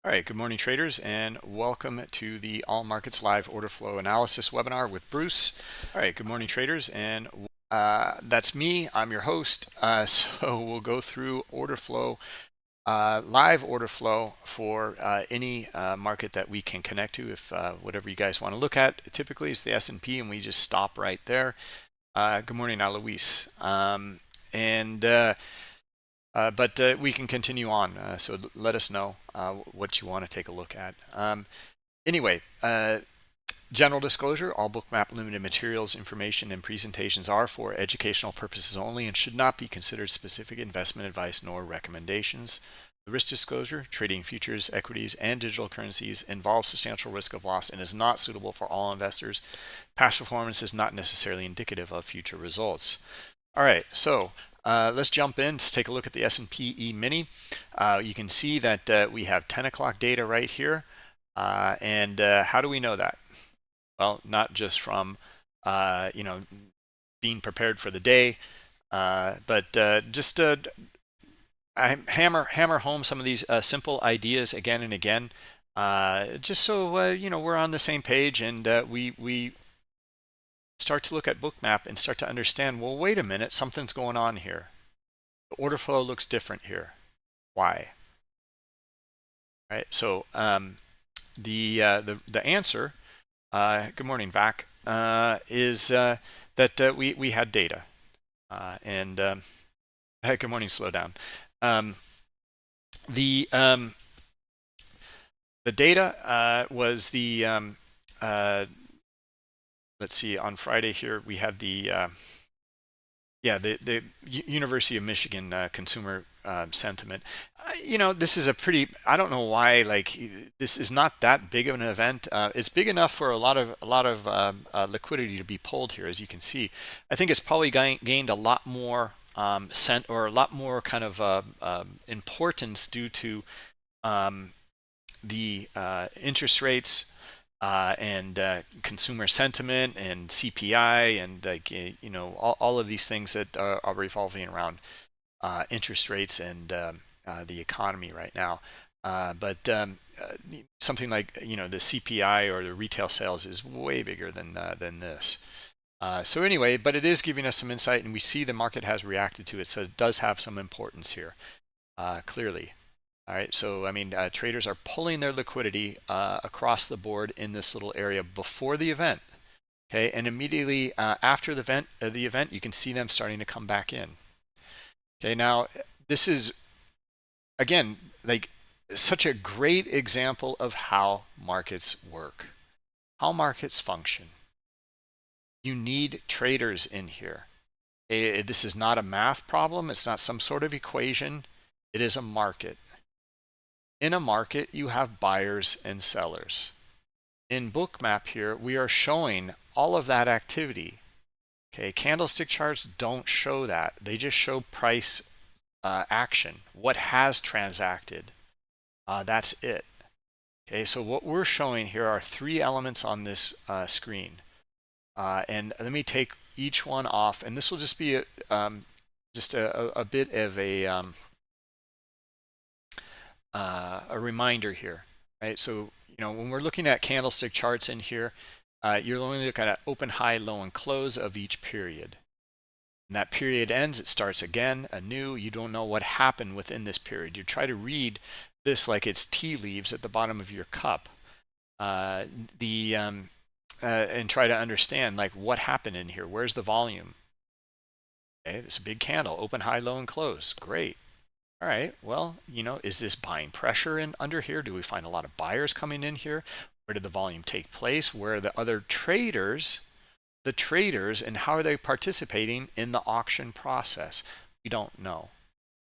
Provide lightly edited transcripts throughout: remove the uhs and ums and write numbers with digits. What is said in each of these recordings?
All right, good morning traders, and welcome to the All Markets Live Order Flow Analysis webinar with Bruce. All right, good morning traders, and that's me. I'm your host. So we'll go through order flow, live order flow for any market that we can connect to. If whatever you guys want to look at, typically it's the S&P, and we just stop right there. Good morning, Alois. But we can continue on, so let us know what you want to take a look at. Anyway, general disclosure, all Bookmap Limited materials, information, and presentations are for educational purposes only and should not be considered specific investment advice nor recommendations. The risk disclosure, trading futures, equities, and digital currencies involves substantial risk of loss and is not suitable for all investors. Past performance is not necessarily indicative of future results. All right, so let's jump in to take a look at the S&P E-mini. You can see that we have 10 o'clock data right here. And how do we know that? Well, not just from, being prepared for the day, but just I hammer home some of these simple ideas again and again, just so, we're on the same page, and we start to look at Bookmap and start to understand, well, wait a minute, something's going on here. The order flow looks different here. Why? All right, so the answer, good morning, Vac, is that we had data. Good morning, slow down. The data was the let's see, on Friday here we had the University of Michigan consumer sentiment. This is a pretty, I don't know why, like, this is not that big of an event. It's big enough for a lot of liquidity to be pulled here, as you can see. I think it's probably gained a lot more a lot more kind of importance due to the interest rates and consumer sentiment and CPI and all of these things that are revolving around interest rates and the economy right now. But something like the CPI or the retail sales is way bigger than this. So anyway, but it is giving us some insight, and we see the market has reacted to it, so it does have some importance here, clearly. All right, so I mean, traders are pulling their liquidity across the board in this little area before the event, okay, and immediately after the event, you can see them starting to come back in. Okay, now this is again like such a great example of how markets work, how markets function. You need traders in here. This is not a math problem. It's not some sort of equation. It is a market. In a market, you have buyers and sellers. In Bookmap here, we are showing all of that activity. Okay, candlestick charts don't show that. They just show price action, what has transacted. That's it. Okay, so what we're showing here are three elements on this screen. And let me take each one off, and this will just be just a bit of a reminder here, right? So when we're looking at candlestick charts in here, you're only looking at open, high, low, and close of each period. And that period ends, it starts again anew. You don't know what happened within this period. You try to read this like it's tea leaves at the bottom of your cup, and try to understand like what happened in here. Where's the volume? Okay, it's a big candle, open, high, low, and close. Great. All right, well, is this buying pressure in under here? Do we find a lot of buyers coming in here? Where did the volume take place? Where are the other traders, and how are they participating in the auction process? We don't know,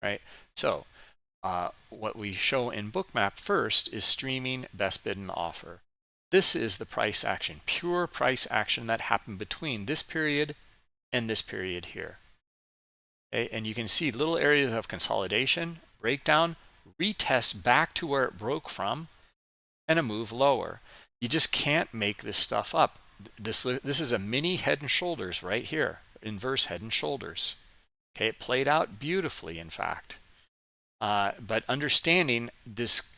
right? So what we show in Bookmap first is streaming, best bid, and offer. This is the price action, pure price action that happened between this period and this period here. Okay, and you can see little areas of consolidation, breakdown, retest back to where it broke from, and a move lower. You just can't make this stuff up. This is a mini Head and Shoulders right here, inverse Head and Shoulders. Okay, it played out beautifully, in fact. But understanding this,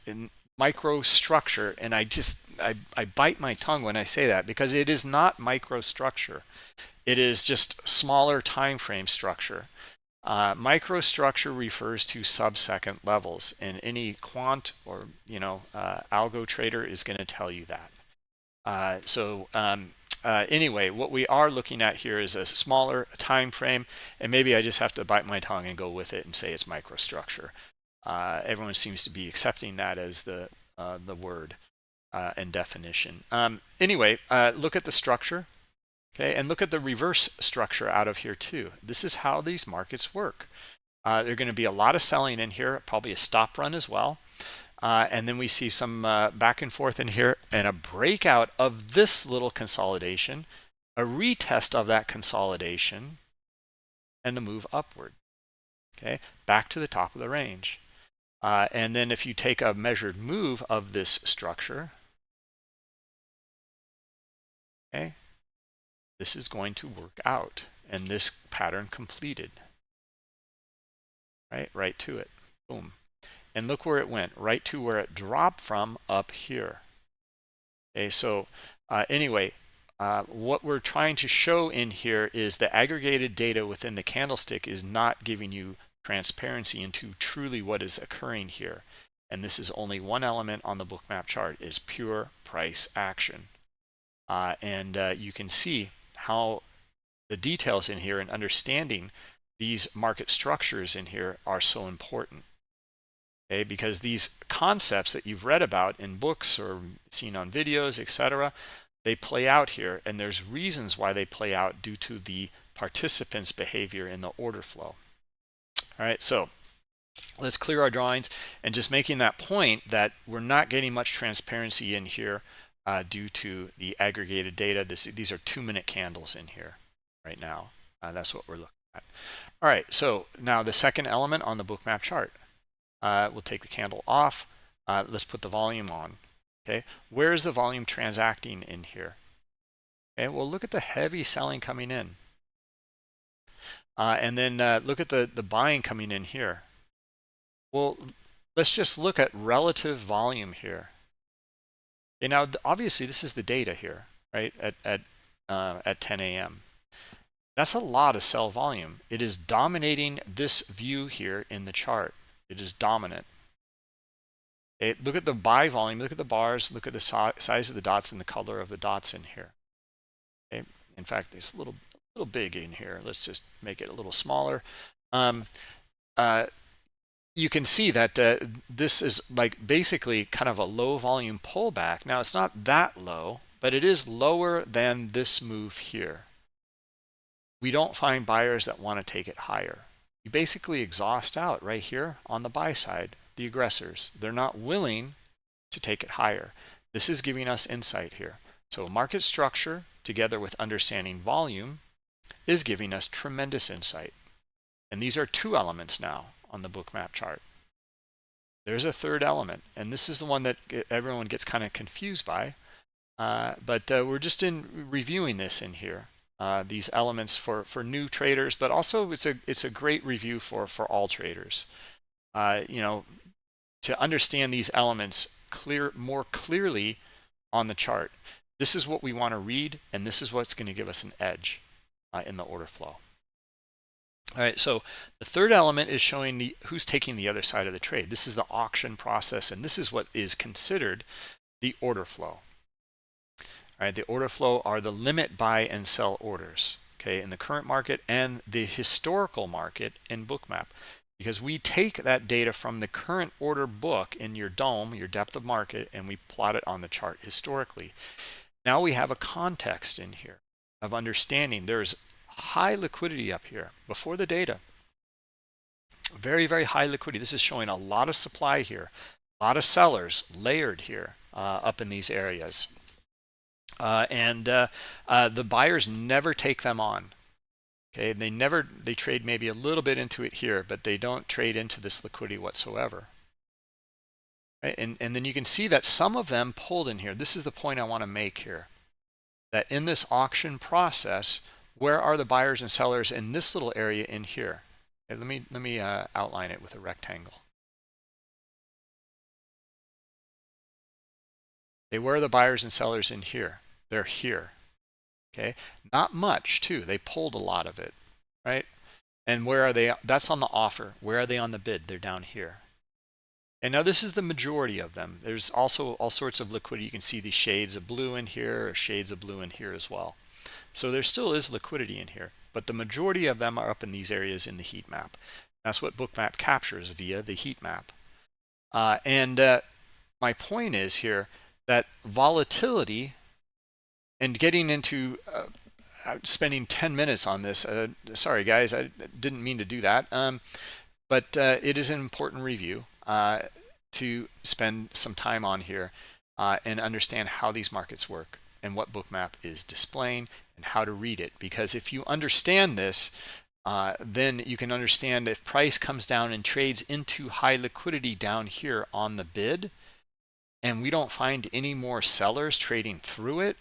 microstructure, and I bite my tongue when I say that, because it is not microstructure. It is just smaller time frame structure. Microstructure refers to sub-second levels, and any quant or algo trader is going to tell you that. Anyway, what we are looking at here is a smaller time frame, and maybe I just have to bite my tongue and go with it and say it's microstructure. Everyone seems to be accepting that as the word and definition. Anyway, look at the structure, okay, and look at the reverse structure out of here too. This is how these markets work. There are going to be a lot of selling in here, probably a stop run as well. And then we see some back and forth in here, and a breakout of this little consolidation, a retest of that consolidation, and a move upward, okay, back to the top of the range. And then if you take a measured move of this structure, okay, this is going to work out, and this pattern completed, right to it, boom. And look where it went, right to where it dropped from up here. Okay, so anyway, what we're trying to show in here is the aggregated data within the candlestick is not giving you transparency into truly what is occurring here. And this is only one element on the Bookmap chart, is pure price action. You can see how the details in here and understanding these market structures in here are so important. Okay, because these concepts that you've read about in books or seen on videos, etc., they play out here, and there's reasons why they play out due to the participants' behavior in the order flow. All right, so let's clear our drawings, and just making that point that we're not getting much transparency in here due to the aggregated data. These are 2-minute candles in here right now. That's what we're looking at. All right, so now the second element on the Bookmap chart. We'll take the candle off. Let's put the volume on. Okay, where is the volume transacting in here? Okay, well, look at the heavy selling coming in. And then look at the buying coming in here. Well, let's just look at relative volume here. Okay, now, obviously, this is the data here, right, at 10 a.m. That's a lot of sell volume. It is dominating this view here in the chart. It is dominant. Okay, look at the buy volume, look at the bars, look at the size of the dots and the color of the dots in here. Okay, in fact, it's a little big in here. Let's just make it a little smaller. You can see that this is like basically kind of a low volume pullback. Now, it's not that low, but it is lower than this move here. We don't find buyers that want to take it higher. You basically exhaust out right here on the buy side, the aggressors. They're not willing to take it higher. This is giving us insight here. So market structure together with understanding volume is giving us tremendous insight. And these are 2 elements now on the Bookmap chart. There's a third element, and this is the one that everyone gets kind of confused by. But we're just reviewing this in here. These elements for new traders, but also it's a great review for all traders. To understand these elements more clearly on the chart. This is what we want to read, and this is what's going to give us an edge in the order flow. All right, so the third element is showing who's taking the other side of the trade. This is the auction process, and this is what is considered the order flow. All right, the order flow are the limit buy and sell orders, okay, in the current market and the historical market in Bookmap, because we take that data from the current order book in your DOM, your depth of market, and we plot it on the chart historically. Now we have a context in here of understanding there's high liquidity up here before the data. Very, very high liquidity. This is showing a lot of supply here, a lot of sellers layered here up in these areas. The buyers never take them on. Okay, they trade maybe a little bit into it here, but they don't trade into this liquidity whatsoever. Right? And then you can see that some of them pulled in here. This is the point I want to make here, that in this auction process, where are the buyers and sellers in this little area in here? Okay, let me outline it with a rectangle. Okay, where are the buyers and sellers in here? They're here. Okay, not much too. They pulled a lot of it, right? And where are they? That's on the offer. Where are they on the bid? They're down here. And now this is the majority of them. There's also all sorts of liquidity. You can see these shades of blue in here, or shades of blue in here as well. So there still is liquidity in here, but the majority of them are up in these areas in the heat map. That's what Bookmap captures via the heat map. My point is here that volatility, and getting into spending 10 minutes on this, sorry guys, I didn't mean to do that, but it is an important review to spend some time on here and understand how these markets work and what Bookmap is displaying and how to read it. Because if you understand this, then you can understand if price comes down and trades into high liquidity down here on the bid, and we don't find any more sellers trading through it,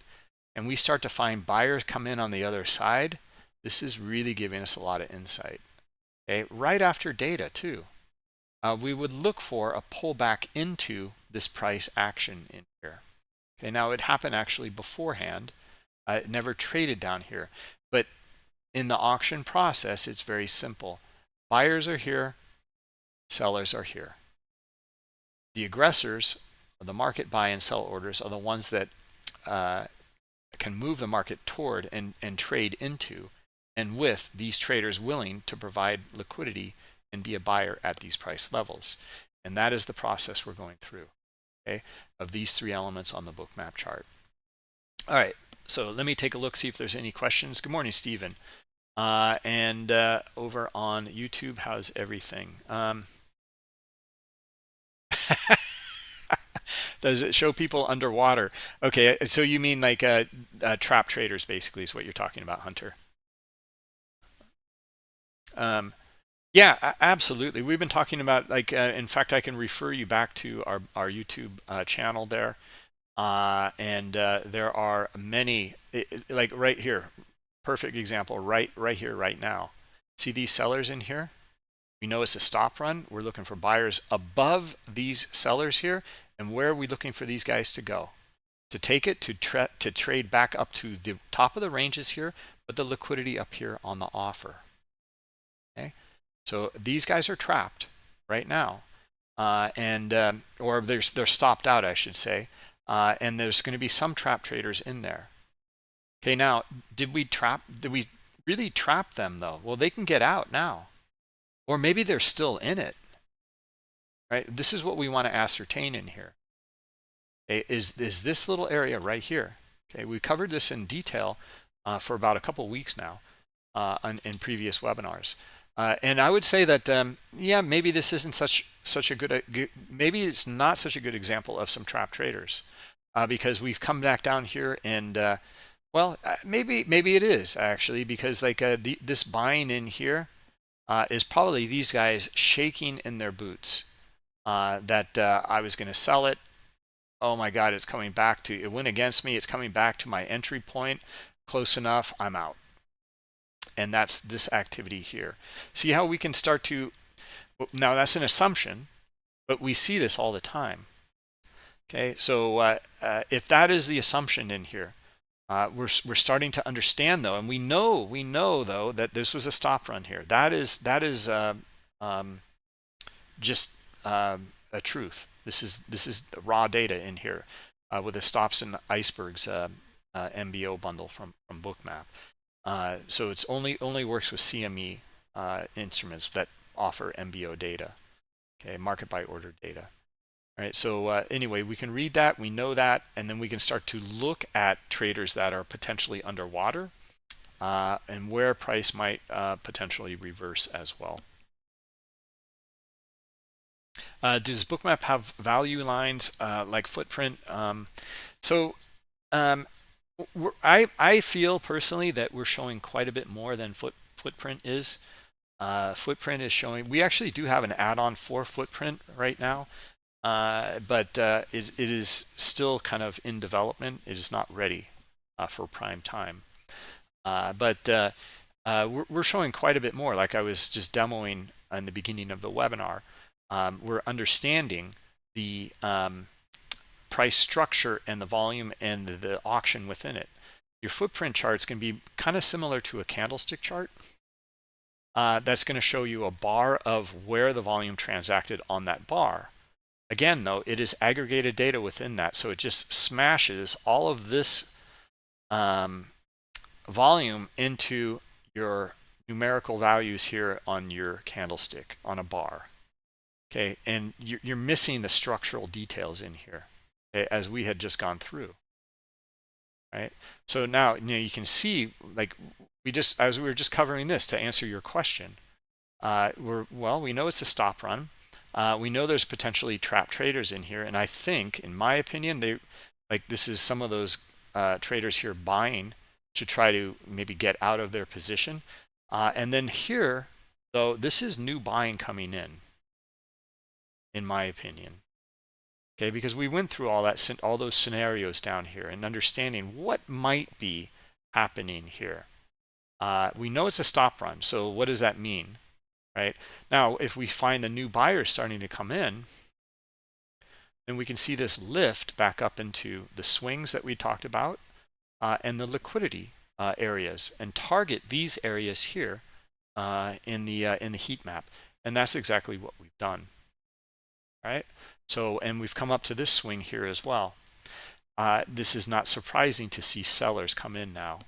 and we start to find buyers come in on the other side, this is really giving us a lot of insight. Okay, right after data too. We would look for a pullback into this price action in here. Okay, now it happened actually beforehand. It never traded down here. But in the auction process, it's very simple. Buyers are here, sellers are here. The aggressors, the market buy and sell orders, are the ones that can move the market toward and trade into, and with these traders willing to provide liquidity and be a buyer at these price levels. And that is the process we're going through, okay, of these three elements on the Bookmap chart. All right, so let me take a look, see if there's any questions. Good morning, Stephen. And over on YouTube, how's everything? Does it show people underwater? Okay, so you mean like trap traders, basically, is what you're talking about, Hunter. Yeah, absolutely. We've been talking about, like, in fact, I can refer you back to our YouTube channel there. There are many, like right here, perfect example, right here, right now. See these sellers in here? We know it's a stop run. We're looking for buyers above these sellers here. And where are we looking for these guys to go? To take it, to trade back up to the top of the ranges here, but the liquidity up here on the offer. Okay, so these guys are trapped right now, or they're stopped out, I should say, and there's going to be some trap traders in there. Okay, now did we really trap them though? Well, they can get out now, or maybe they're still in it. Right? This is what we want to ascertain in here. Okay, is this little area right here? Okay, we covered this in detail for about a couple weeks now in previous webinars. And I would say that, yeah, maybe this isn't such a good, maybe it's not such a good example of some trap traders because we've come back down here and, well, maybe it is actually, because like this buying in here is probably these guys shaking in their boots that I was going to sell it. Oh my God, it's coming back to, it went against me. It's coming back to my entry point. Close enough, I'm out. And that's this activity here. See how we can start to, now that's an assumption, but we see this all the time. Okay, so if that is the assumption in here, we're starting to understand though, and we know though that this was a stop run here. That is just a truth. This is raw data in here with the stops and icebergs MBO bundle from Bookmap. So it's only works with CME instruments that offer MBO data, okay, market by order data. All right, so anyway, we can read that, we know that, and then we can start to look at traders that are potentially underwater and where price might potentially reverse as well. Does Bookmap have value lines like footprint? I feel personally that we're showing quite a bit more than footprint is. Footprint is showing, we actually do have an add-on for footprint right now, but it is still kind of in development. It is not ready for prime time. But we're showing quite a bit more, like I was just demoing in the beginning of the webinar. We're understanding the price structure and the volume and the auction within it. Your footprint charts can be kind of similar to a candlestick chart. That's going to show you a bar of where the volume transacted on that bar. Again, though, it is aggregated data within that, so it just smashes all of this volume into your numerical values here on your candlestick on a bar. Okay, and you're missing the structural details in here, okay, as we had just gone through. Right, so now you can see, like, as we were just covering this to answer your question, we know it's a stop run. We know there's potentially trap traders in here, and I think, in my opinion, this is some of those traders here buying to try to maybe get out of their position. And then here, though, this is new buying coming in my opinion. Okay, because we went through all those scenarios down here and understanding what might be happening here. We know it's a stop run, so what does that mean? Right now, if we find the new buyers starting to come in, then we can see this lift back up into the swings that we talked about and the liquidity areas, and target these areas here in the heat map, and that's exactly what we've done. Right, so, and we've come up to this swing here as well. This is not surprising to see sellers come in now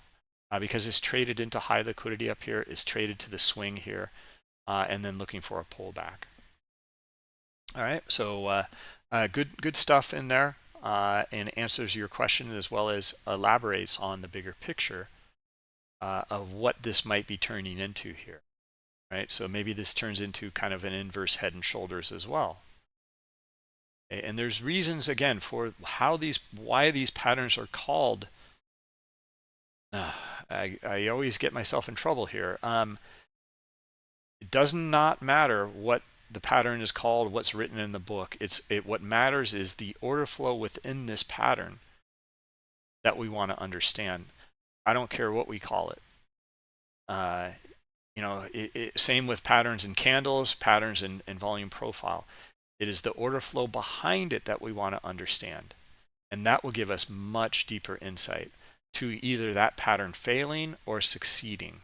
because it's traded into high liquidity up here, it's traded to the swing here, and then looking for a pullback. All right, so good stuff in there, and answers your question as well as elaborates on the bigger picture of what this might be turning into here. Right, so maybe this turns into kind of an inverse head and shoulders as well. And there's reasons, again, for why these patterns are called. I always get myself in trouble here. It does not matter what the pattern is called, what's written in the book. What matters is the order flow within this pattern that we want to understand. I don't care what we call it. Same with patterns in candles, patterns in volume profile. It is the order flow behind it that we want to understand. And that will give us much deeper insight to either that pattern failing or succeeding.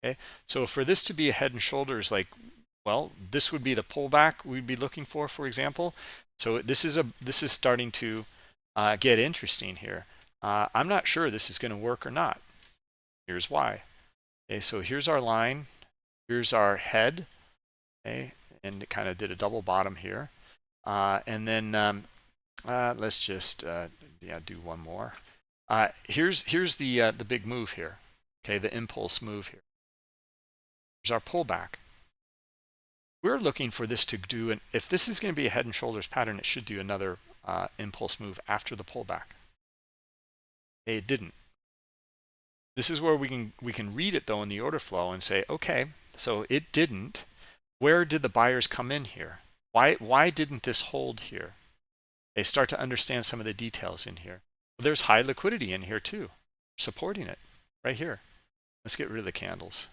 Okay, so for this to be a head and shoulders, this would be the pullback we'd be looking for example. So this is starting to get interesting here. I'm not sure this is going to work or not. Here's why. Okay, so here's our line. Here's our head. Okay, and it kind of did a double bottom here, and then let's just do one more. Here's the big move here. Okay, the impulse move here. Here's our pullback. We're looking for this to do, if this is going to be a head and shoulders pattern, it should do another impulse move after the pullback. Okay, it didn't. This is where we can read it though in the order flow and say, okay, so it didn't. Where did the buyers come in here? Why didn't this hold here? They start to understand some of the details in here. Well, there's high liquidity in here too, supporting it right here. Let's get rid of the candles.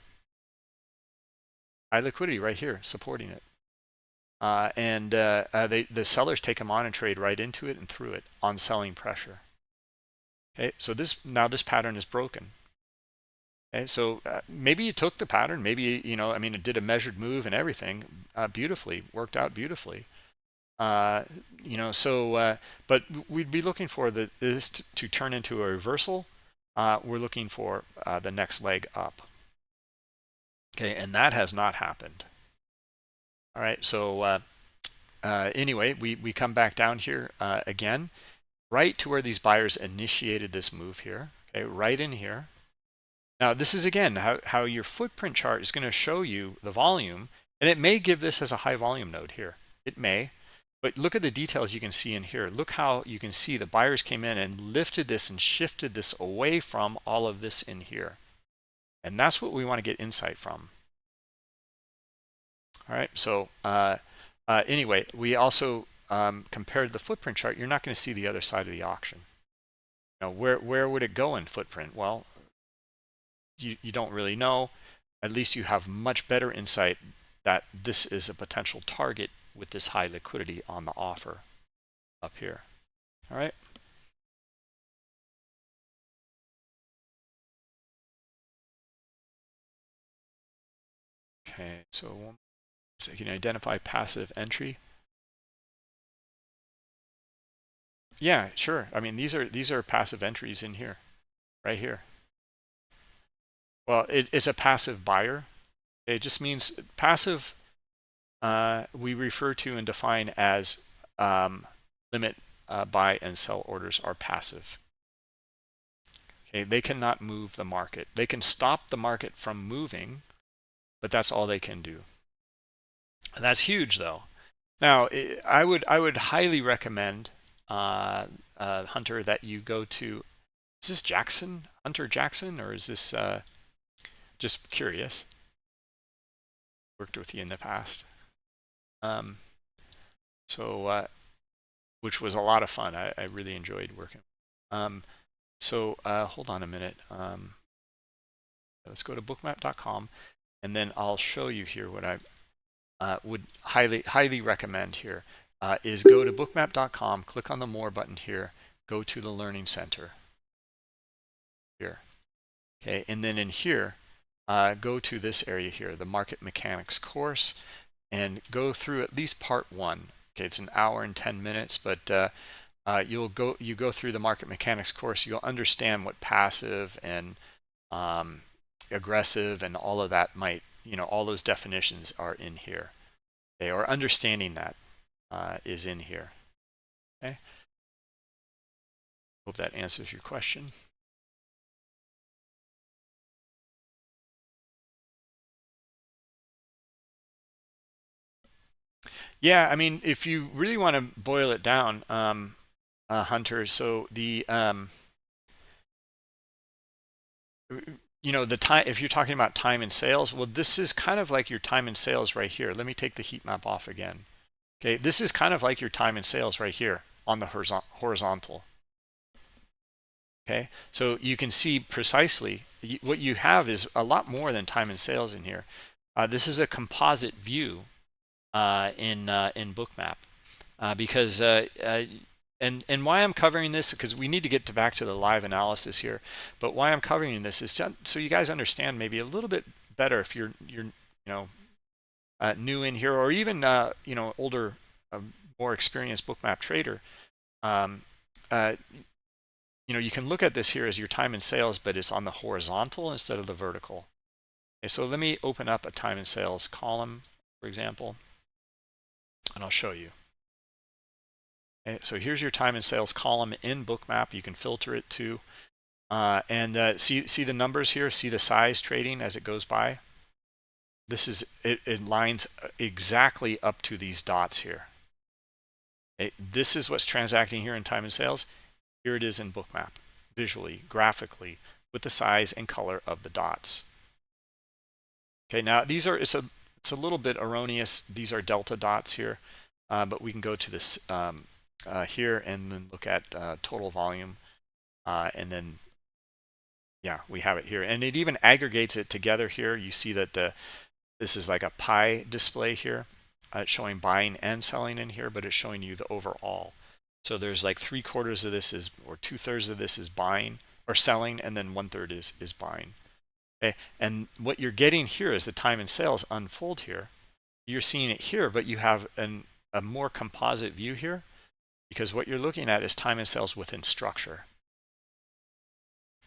High liquidity right here, supporting it. The sellers take them on and trade right into it and through it on selling pressure. Okay, so now this pattern is broken. Okay, so maybe you took the pattern, maybe, it did a measured move and everything beautifully, worked out beautifully. But we'd be looking for this to turn into a reversal. We're looking for the next leg up. Okay, and that has not happened. All right, so anyway, we come back down here again, right to where these buyers initiated this move here. Okay, right in here. Now, this is, again, how your footprint chart is going to show you the volume, and it may give this as a high volume node here. It may, but look at the details you can see in here. Look how you can see the buyers came in and lifted this and shifted this away from all of this in here. And that's what we want to get insight from. All right, so anyway, we also compared the footprint chart. You're not going to see the other side of the auction. Now, where would it go in footprint? Well, you don't really know. At least you have much better insight that this is a potential target with this high liquidity on the offer. up here. All right. Okay, so you can identify passive entry. Yeah, sure. I mean, these are passive entries in here, right here. Well, it's a passive buyer. It just means passive. We refer to and define as limit buy and sell orders are passive. Okay, they cannot move the market. They can stop the market from moving, but that's all they can do. And that's huge, though. Now, I would highly recommend Hunter that you go to. Is this Jackson, Hunter Jackson, or is this just curious? Worked with you in the past. So which was a lot of fun. I really enjoyed working. Hold on a minute. Let's go to bookmap.com, and then I'll show you here what I would highly recommend here is go to bookmap.com, click on the More button here, go to the Learning Center here. Okay, and then in here, go to this area here, the Market Mechanics course, and go through at least part 1. Okay, it's an hour and 10 minutes, but you go through the Market Mechanics course, you'll understand what passive and aggressive and all of that might, all those definitions are in here. Okay, or understanding that is in here. Okay, hope that answers your question. Yeah, I mean, if you really want to boil it down, Hunter, so the the time, if you're talking about time and sales, well, this is kind of like your time and sales right here. Let me take the heat map off again. Okay, this is kind of like your time and sales right here on the horizontal. Okay, so you can see precisely what you have is a lot more than time and sales in here. This is a composite view in Bookmap because and why I'm covering this, because we need to get back to the live analysis here, but why I'm covering this is so you guys understand maybe a little bit better if you're new in here, or even older, more experienced Bookmap trader. You can look at this here as your time and sales, but it's on the horizontal instead of the vertical. Okay, so let me open up a time and sales column, for example, and I'll show you. Okay, so here's your time and sales column in Bookmap. You can filter it too. And see the numbers here, see the size trading as it goes by. This is it lines exactly up to these dots here. This is what's transacting here in time and sales. Here it is in Bookmap, visually, graphically, with the size and color of the dots. Okay, now these are it's a little bit erroneous. These are delta dots here, but we can go to this here and then look at total volume, and then yeah, we have it here, and it even aggregates it together here. You see that this is like a pie display here. It's showing buying and selling in here, but it's showing you the overall. So there's like 3/4 of this is, or 2/3 of this is buying or selling, and then 1/3 is buying. Okay, and what you're getting here is the time and sales unfold here. You're seeing it here, but you have a more composite view here, because what you're looking at is time and sales within structure.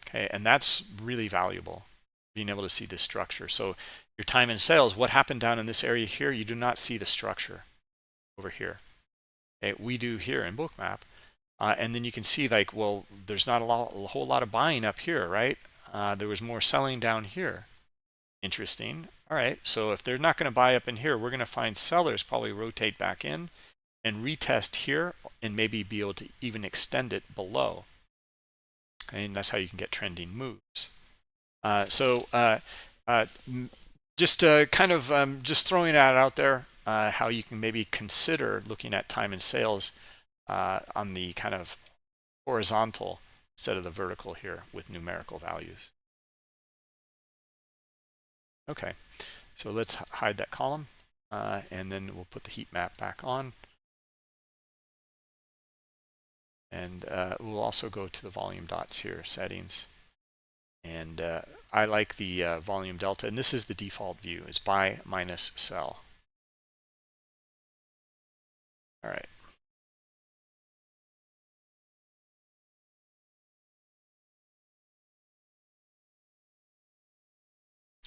Okay, and that's really valuable, being able to see the structure. So your time and sales, what happened down in this area here, you do not see the structure over here. Okay, we do here in Bookmap. And then you can see like, well, there's not a whole lot of buying up here, right? There was more selling down here. Interesting. All right, so if they're not going to buy up in here, we're going to find sellers probably rotate back in and retest here, and maybe be able to even extend it below. And that's how you can get trending moves. Just kind of just throwing that out there, how you can maybe consider looking at time and sales on the kind of horizontal instead of the vertical here with numerical values. Okay, so let's hide that column, and then we'll put the heat map back on. And we'll also go to the volume dots here, settings. And I like the volume delta, and this is the default view, is buy minus sell. All right.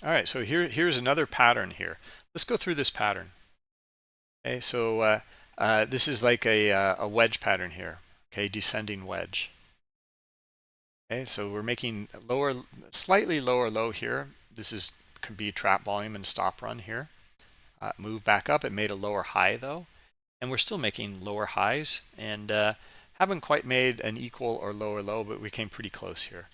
All right, so here's another pattern here. Let's go through this pattern. Okay, so this is like a wedge pattern here. Okay, descending wedge. Okay, so we're making lower, slightly lower low here. This could be trap volume and stop run here. Move back up. It made a lower high though, and we're still making lower highs, and haven't quite made an equal or lower low, but we came pretty close here.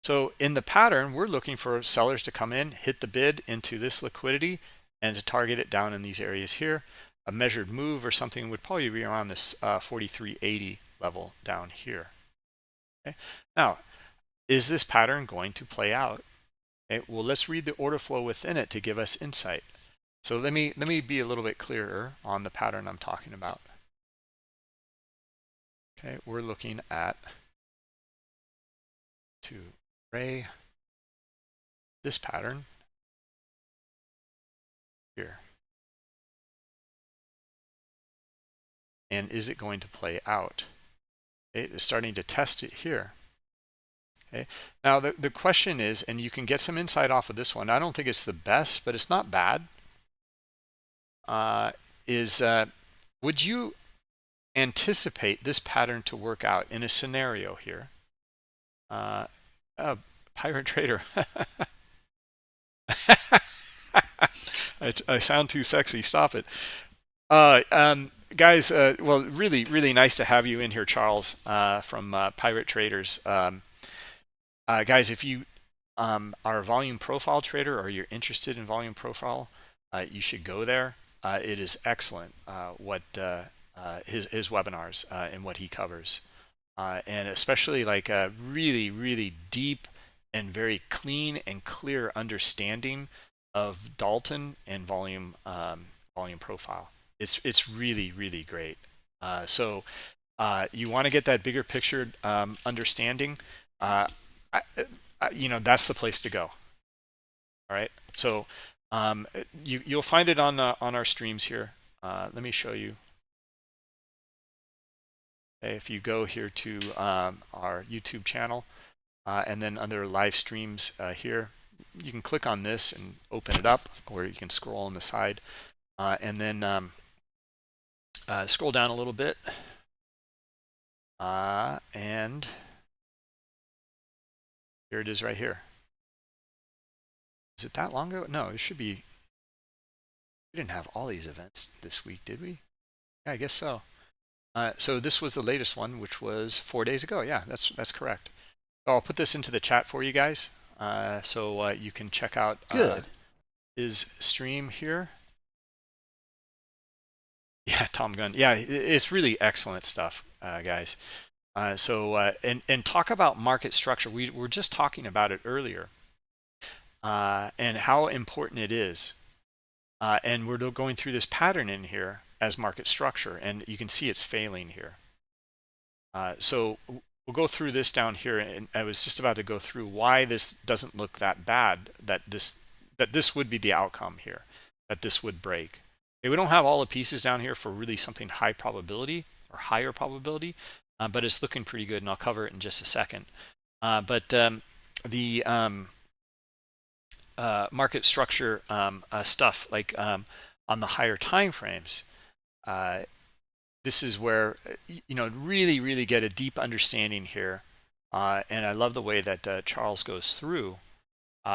So in the pattern, we're looking for sellers to come in, hit the bid into this liquidity, and to target it down in these areas here. A measured move or something would probably be around this 43.80 level down here. Okay. Now, is this pattern going to play out? Okay. Well, let's read the order flow within it to give us insight. So let me be a little bit clearer on the pattern I'm talking about. Okay, we're looking at array this pattern here. And is it going to play out? It is starting to test it here. Okay. Now the question is, and you can get some insight off of this one. I don't think it's the best, but it's not bad. Would you anticipate this pattern to work out in a scenario here? Pirate trader. I sound too sexy. Stop it. Guys, well, really nice to have you in here, Charles, from Pirate Traders. Guys, if you are a volume profile trader or you're interested in volume profile, you should go there. It is excellent what his webinars and what he covers. And especially like a really deep and very clean and clear understanding of Dalton and volume profile. It's really great. So you want to get that bigger picture understanding. That's the place to go. All right. So you'll find it on our streams here. Let me show you. Okay, if you go here to our YouTube channel, and then under live streams here, you can click on this and open it up, or you can scroll on the side, and then scroll down a little bit, and here it is right here. Is it that long ago? No, it should be. We didn't have all these events this week, did we? Yeah, I guess so. So this was the latest one, which was 4 days ago. Yeah, that's correct. So I'll put this into the chat for you guys, so you can check out his stream here. Yeah, Tom Gunn. Yeah, it's really excellent stuff, guys. And talk about market structure. We were just talking about it earlier, and how important it is. And we're going through this pattern in here as market structure, and you can see it's failing here. So we'll go through this down here, and I was just about to go through why this doesn't look that bad, that this would be the outcome here, that this would break. Okay, we don't have all the pieces down here for really something high probability or higher probability, but it's looking pretty good, and I'll cover it in just a second. But the market structure stuff, like on the higher time frames, this is where really get a deep understanding here, and I love the way that Charles goes through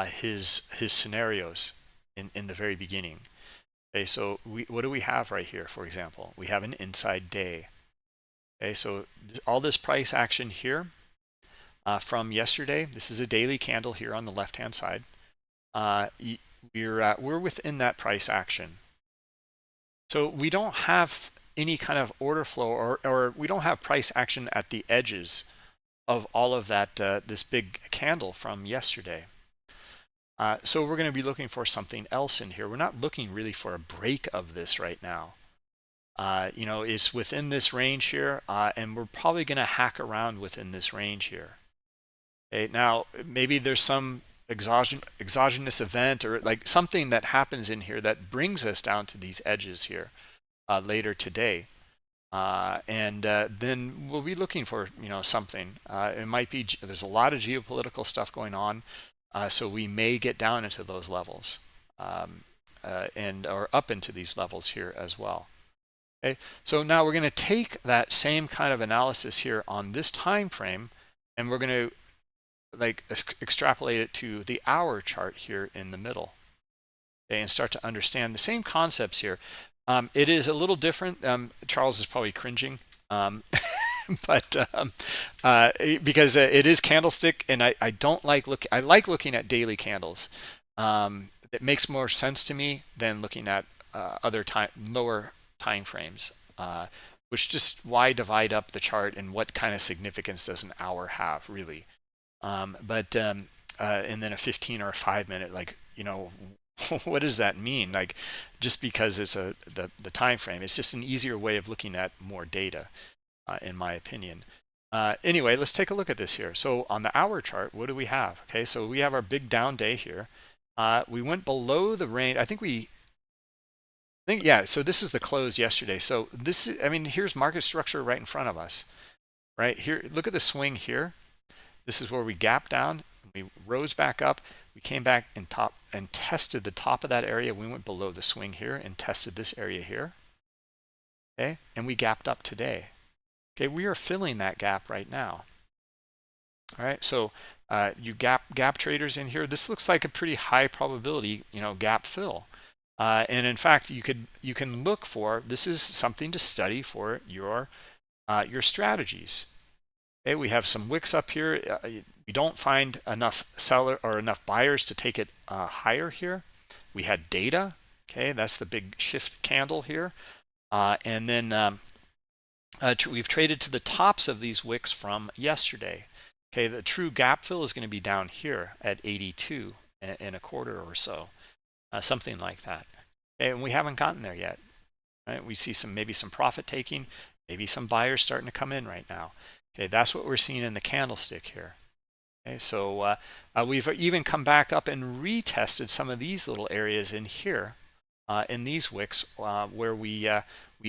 his scenarios in the very beginning. Okay, so what do we have right here? For example, we have an inside day. Okay, so all this price action here from yesterday. This is a daily candle here on the left hand side. We're within that price action. So we don't have any kind of order flow, or we don't have price action at the edges of all of that, this big candle from yesterday. So we're going to be looking for something else in here. We're not looking really for a break of this right now. you know, is within this range here, and we're probably going to hack around within this range here. Okay, now maybe there's some exogenous event or like something that happens in here that brings us down to these edges here later today. Then we'll be looking for, you know, something. It might be, there's a lot of geopolitical stuff going on, so we may get down into those levels or up into these levels here as well. Okay, so now we're going to take that same kind of analysis here on this time frame, and we're going to like extrapolate it to the hour chart here in the middle, okay, and start to understand the same concepts here. It is a little different. Charles is probably cringing, but because it is candlestick, and I don't like I like looking at daily candles. It makes more sense to me than looking at other lower time frames. Which just why divide up the chart, and what kind of significance does an hour have really? And then a 15 or a 5 minute, like, you know, what does that mean? Like, just because it's the time frame, it's just an easier way of looking at more data, in my opinion. Anyway, let's take a look at this here. So on the hour chart, what do we have? Okay, so we have our big down day here. We went below the range. I think yeah, so this is the close yesterday. So this is, I mean, here's market structure right in front of us, right here. Look at the swing here. This is where we gapped down, we rose back up, we came back and tested the top of that area. We went below the swing here and tested this area here. Okay, and we gapped up today. Okay, we are filling that gap right now. All right, so you gap traders in here, this looks like a pretty high probability, you know, gap fill. And in fact, you can look for, this is something to study for your strategies. Okay, we have some wicks up here. We don't find enough seller or enough buyers to take it higher here. We had data. Okay, that's the big shift candle here. And then we've traded to the tops of these wicks from yesterday. Okay, the true gap fill is going to be down here at 82 and a quarter or so, something like that. Okay, and we haven't gotten there yet. Right? We see maybe some profit taking, maybe some buyers starting to come in right now. Okay, that's what we're seeing in the candlestick here. Okay, so we've even come back up and retested some of these little areas in here, in these wicks where we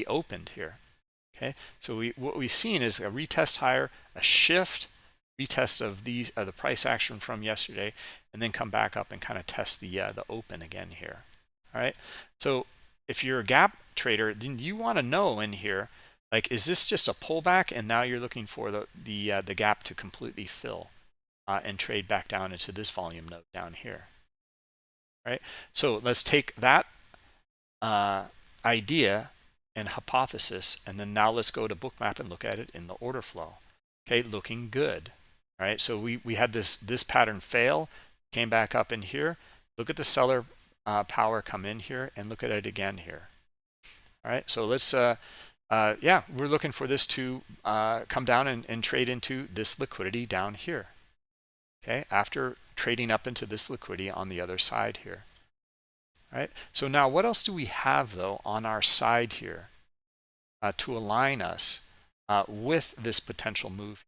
opened here. Okay, so what we've seen is a retest higher, a shift, retest of these the price action from yesterday, and then come back up and kind of test the open again here. All right, so if you're a gap trader, then you want to know in here, like, is this just a pullback and now you're looking for the gap to completely fill and trade back down into this volume node down here. All right, so let's take that idea and hypothesis, and then now let's go to Bookmap and look at it in the order flow. Okay, looking good. All right, so we had this pattern fail, came back up in here. Look at the seller power come in here, and look at it again here. All right, so let's yeah, we're looking for this to come down and trade into this liquidity down here. Okay, after trading up into this liquidity on the other side here. All right, so now what else do we have though on our side here to align us with this potential move?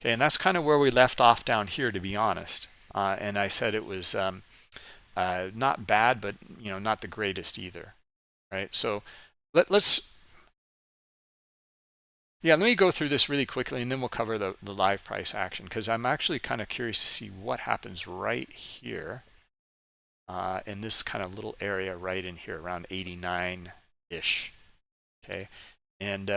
Okay, and that's kind of where we left off down here, to be honest. And I said it was not bad, but you know, not the greatest either. Right, so let's let me go through this really quickly, and then we'll cover the live price action, because I'm actually kind of curious to see what happens right here in this kind of little area right in here around 89-ish. Okay, and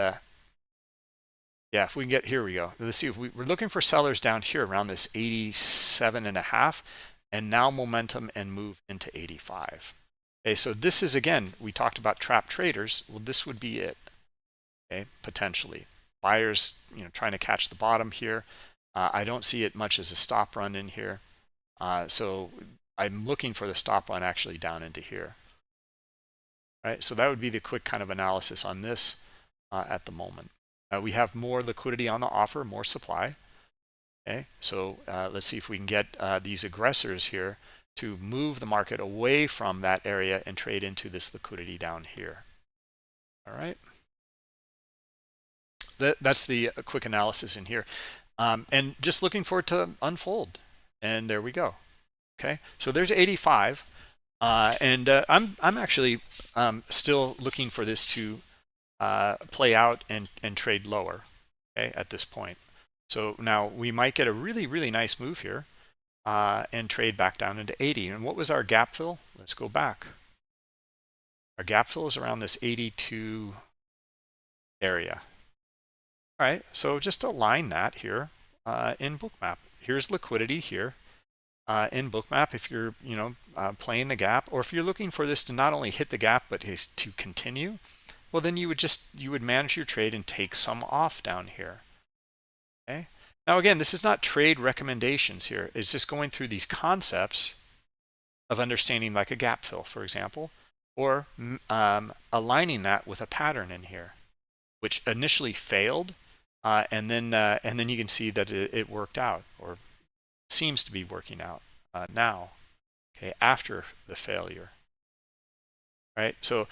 yeah, if we can get, here we go. Let's see if we're looking for sellers down here around this 87.5, and now momentum and move into 85. Okay, so this is, again, we talked about trap traders. Well, this would be it. Okay, potentially buyers, you know, trying to catch the bottom here. I don't see it much as a stop run in here, so I'm looking for the stop run actually down into here. All right, so that would be the quick kind of analysis on this at the moment. We have more liquidity on the offer, more supply. Okay, so let's see if we can get these aggressors here to move the market away from that area and trade into this liquidity down here. All right. that's the quick analysis in here, and just looking for it to unfold. And there we go. Okay, so there's 85, and I'm actually still looking for this to play out and trade lower. Okay, at this point. So now we might get a really nice move here and trade back down into 80. And what was our gap fill? Let's go back. Our gap fill is around this 82 area. All right, so just align that here in Bookmap. Here's liquidity here in Bookmap. If you're playing the gap, or if you're looking for this to not only hit the gap but to continue, well, then you would manage your trade and take some off down here. Okay. Now again, this is not trade recommendations here. It's just going through these concepts of understanding like a gap fill, for example, or aligning that with a pattern in here, which initially failed, and then you can see that it worked out, or seems to be working out now. Okay, after the failure. Right. So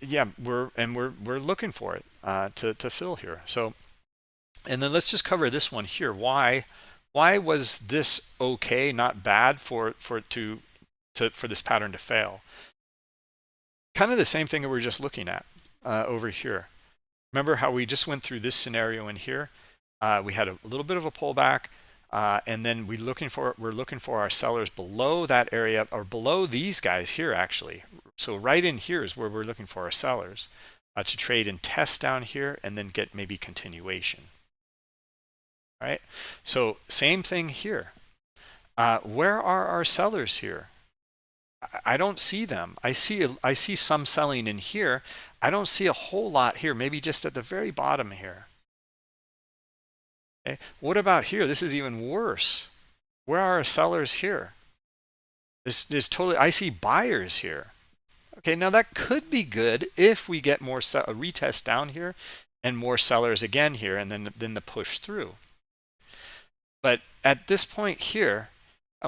yeah, we're looking for it to fill here. So, and then let's just cover this one here. Why was this okay, not bad for this pattern to fail? Kind of the same thing that we're just looking at over here. Remember how we just went through this scenario in here? We had a little bit of a pullback, and then we're looking for our sellers below that area, or below these guys here actually. So right in here is where we're looking for our sellers to trade and test down here, and then get maybe continuation. All right. So same thing here. Where are our sellers here? I don't see them. I see some selling in here. I don't see a whole lot here. Maybe just at the very bottom here. Okay. What about here? This is even worse. Where are our sellers here? This is totally. I see buyers here. Okay, now that could be good if we get more a retest down here and more sellers again here, and then the push through. But at this point here,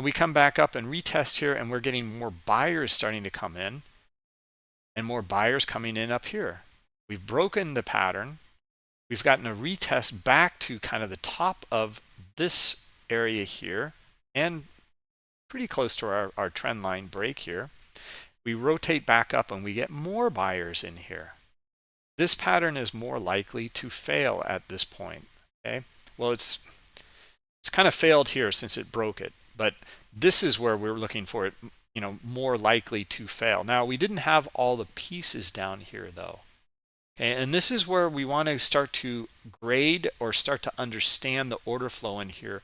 we come back up and retest here, and we're getting more buyers starting to come in, and more buyers coming in up here. We've broken the pattern. We've gotten a retest back to kind of the top of this area here, and pretty close to our trend line break here. We rotate back up and we get more buyers in here. This pattern is more likely to fail at this point. Okay, well, it's kind of failed here since it broke it, but this is where we're looking for it, more likely to fail. Now, we didn't have all the pieces down here though. Okay, and this is where we want to start to grade or start to understand the order flow in here,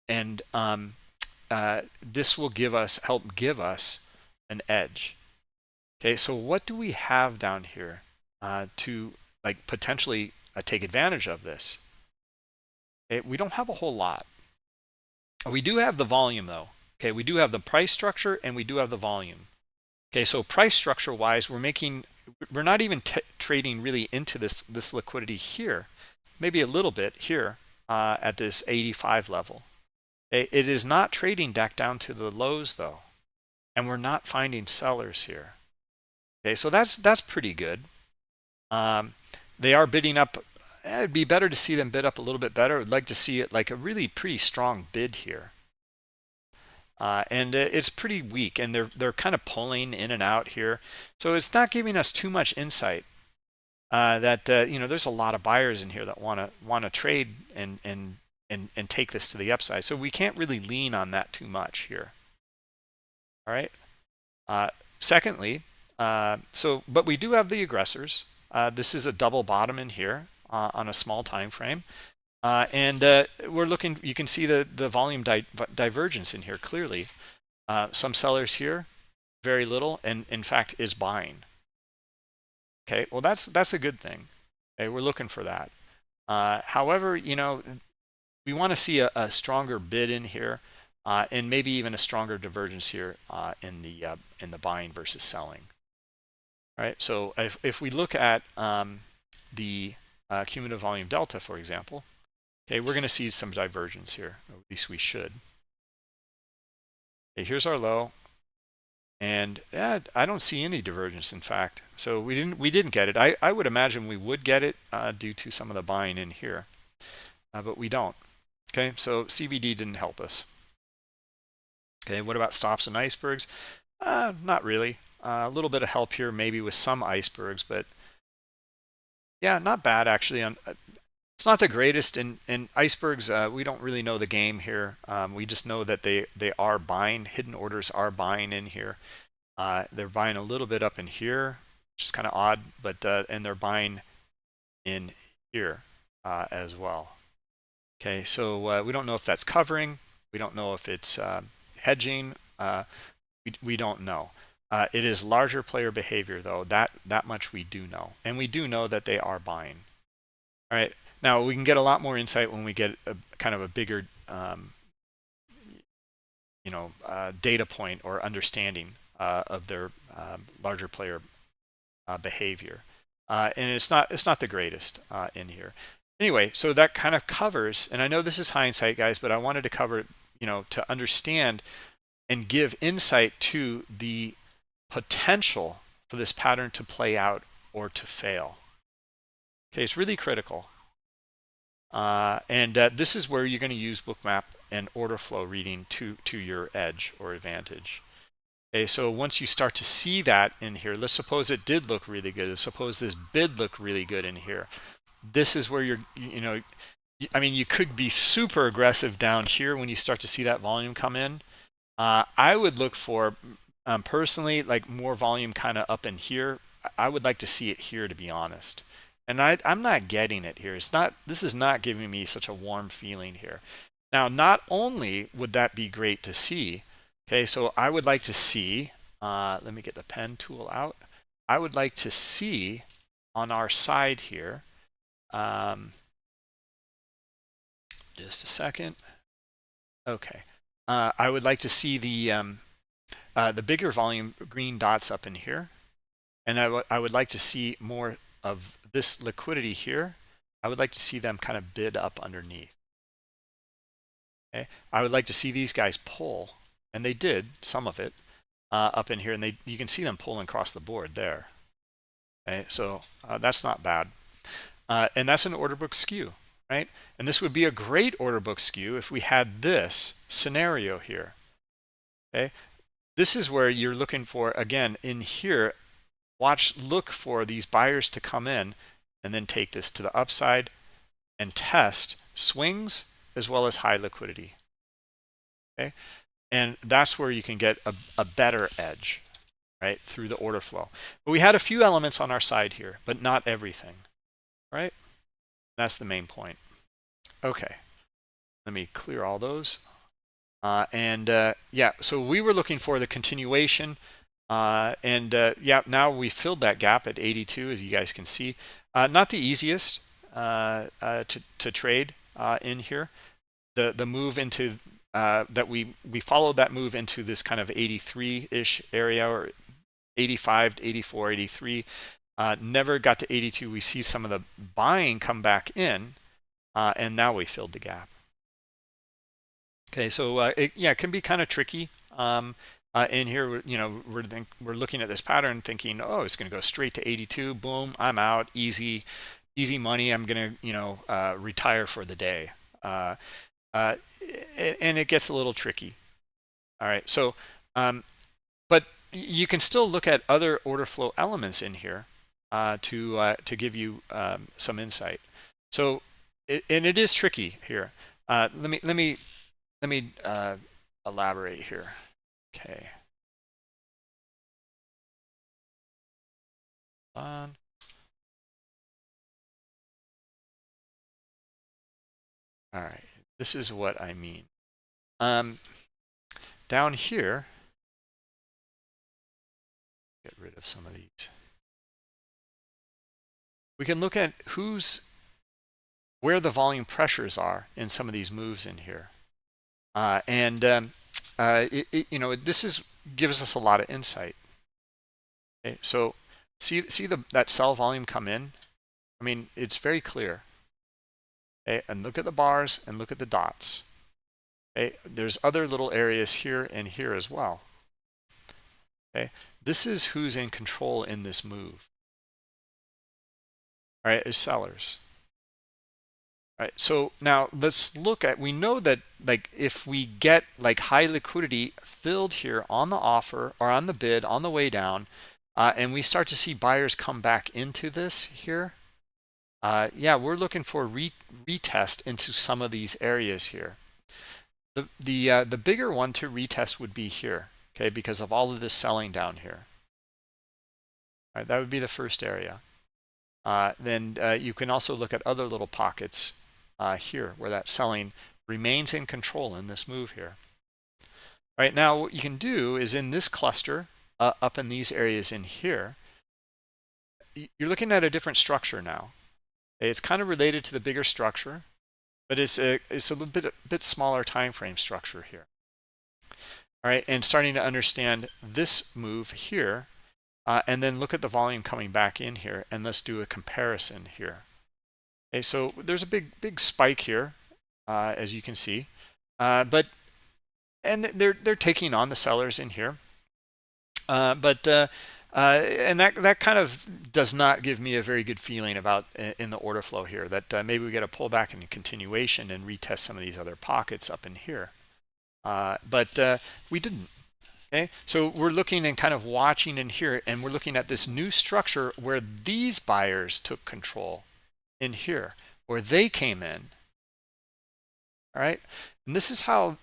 and this will help give us an edge. Okay, so what do we have down here to like potentially take advantage of this? Okay, we don't have a whole lot. We do have the volume though. Okay, we do have the price structure and we do have the volume. Okay, so price structure wise, we're not even trading really into this liquidity here. Maybe a little bit here at this 85 level. It is not trading back down to the lows though, and we're not finding sellers here. Okay, so that's pretty good. They are bidding up. It'd be better to see them bid up a little bit better. I'd like to see it like a really pretty strong bid here. And it's pretty weak, and they're kind of pulling in and out here. So it's not giving us too much insight that there's a lot of buyers in here that want to trade and take this to the upside. So we can't really lean on that too much here. All right. Secondly, but we do have the aggressors. This is a double bottom in here on a small time frame, and we're looking. You can see the volume divergence in here clearly. Some sellers here, very little, and in fact is buying. Okay, well that's a good thing. Okay, we're looking for that. However, we want to see a stronger bid in here, and maybe even a stronger divergence here in the buying versus selling. All right, so if we look at the cumulative volume delta, for example, okay, we're going to see some divergence here, or at least we should. Okay, here's our low. And I don't see any divergence, in fact. So we didn't get it. I would imagine we would get it due to some of the buying in here, but we don't. Okay, so CVD didn't help us. Okay, what about stops and icebergs? Not really. A little bit of help here, maybe with some icebergs, but yeah, not bad actually. It's not the greatest. In icebergs, we don't really know the game here. We just know that they are buying. Hidden orders are buying in here. They're buying a little bit up in here, which is kind of odd, but and they're buying in here as well. Okay, so we don't know if that's covering. We don't know if it's hedging. We don't know. It is larger player behavior, though. That much we do know, and we do know that they are buying. All right. Now we can get a lot more insight when we get a kind of a bigger, data point or understanding of their larger player behavior. And it's not the greatest in here. Anyway, so that kind of covers, and I know this is hindsight, guys, but I wanted to cover, to understand and give insight to the potential for this pattern to play out or to fail. Okay, it's really critical. And this is where you're going to use Bookmap and order flow reading to your edge or advantage. Okay, so once you start to see that in here, let's suppose it did look really good. Let's suppose this bid looked really good in here. This is where you could be super aggressive down here when you start to see that volume come in. I would look for, personally, like more volume kind of up in here. I would like to see it here, to be honest. And I'm not getting it here. This is not giving me such a warm feeling here. Now, not only would that be great to see, okay, so I would like to see, let me get the pen tool out. I would like to see on our side here, just a second. Okay. I would like to see the bigger volume green dots up in here. And I would like to see more of this liquidity here. I would like to see them kind of bid up underneath. Okay. I would like to see these guys pull, and they did some of it up in here, and you can see them pulling across the board there. Okay, so that's not bad, and that's an order book skew, right? And this would be a great order book skew if we had this scenario here. Okay, this is where you're looking for, again, in here. Look for these buyers to come in and then take this to the upside and test swings as well as high liquidity. Okay, and that's where you can get a better edge, right, through the order flow. But we had a few elements on our side here, but not everything, right? That's the main point. Okay, let me clear all those. Yeah, so we were looking for the continuation. Yeah, now we filled that gap at 82, as you guys can see. Not the easiest to trade in here. The move into that we followed that move into this kind of 83-ish area, or 85 to 84, 83. Never got to 82. We see some of the buying come back in, and now we filled the gap. Okay, so it can be kind of tricky. In here, we're looking at this pattern thinking, oh, it's going to go straight to 82. Boom, I'm out. Easy money. I'm going to, retire for the day. And it gets a little tricky. All right. So, but you can still look at other order flow elements in here to give you some insight. So, and it is tricky here. Let me elaborate here. Okay. On. All right. This is what I mean. Down here, get rid of some of these. We can look at where the volume pressures are in some of these moves in here. This gives us a lot of insight. Okay, so see that sell volume come in. I mean, it's very clear. Okay, and look at the bars and look at the dots. Okay, there's other little areas here and here as well. Okay, this is who's in control in this move. All right, is sellers. All right, so now let's look at, we know that like if we get like high liquidity filled here on the offer or on the bid on the way down, and we start to see buyers come back into this here, yeah, we're looking for retest into some of these areas here. The bigger one to retest would be here, okay, because of all of this selling down here. All right, that would be the first area. Then you can also look at other little pockets here where that selling remains in control in this move here. All right, now what you can do is in this cluster, up in these areas in here, you're looking at a different structure now. It's kind of related to the bigger structure, but it's a little bit smaller time frame structure here. All right, and starting to understand this move here, and then look at the volume coming back in here, and let's do a comparison here. Okay, so there's a big spike here, as you can see, and they're taking on the sellers in here, and that kind of does not give me a very good feeling about in the order flow here, that maybe we get a pullback and a continuation and retest some of these other pockets up in here, but we didn't. Okay, so we're looking and kind of watching in here, and we're looking at this new structure where these buyers took control in here, where they came in. All right, and this is how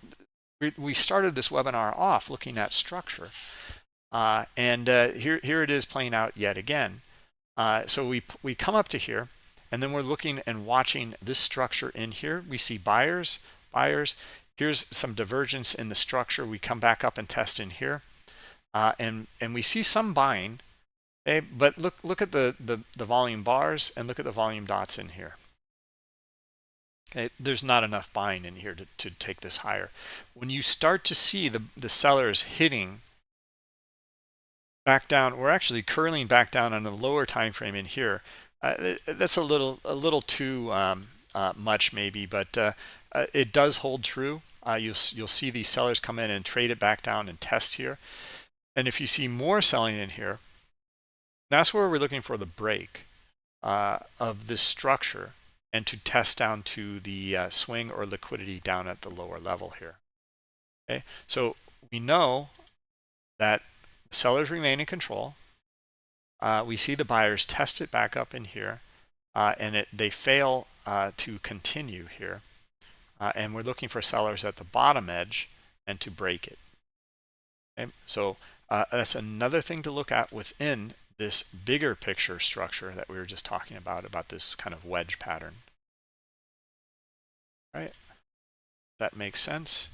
we started this webinar off, looking at structure, and here it is playing out yet again. So we come up to here, and then we're looking and watching this structure in here. We see buyers. Here's some divergence in the structure. We come back up and test in here, and we see some buying. Okay, but look at the volume bars and look at the volume dots in here. Okay, there's not enough buying in here to take this higher. When you start to see the sellers hitting back down, we're actually curling back down on a lower time frame in here. That's a little too much maybe, but it does hold true. You'll see these sellers come in and trade it back down and test here. And if you see more selling in here, that's where we're looking for the break of this structure and to test down to the swing or liquidity down at the lower level here. Okay, so we know that sellers remain in control. We see the buyers test it back up in here, and they fail to continue here. And we're looking for sellers at the bottom edge and to break it. Okay, so that's another thing to look at within this bigger picture structure that we were just talking about this kind of wedge pattern. All right, that makes sense.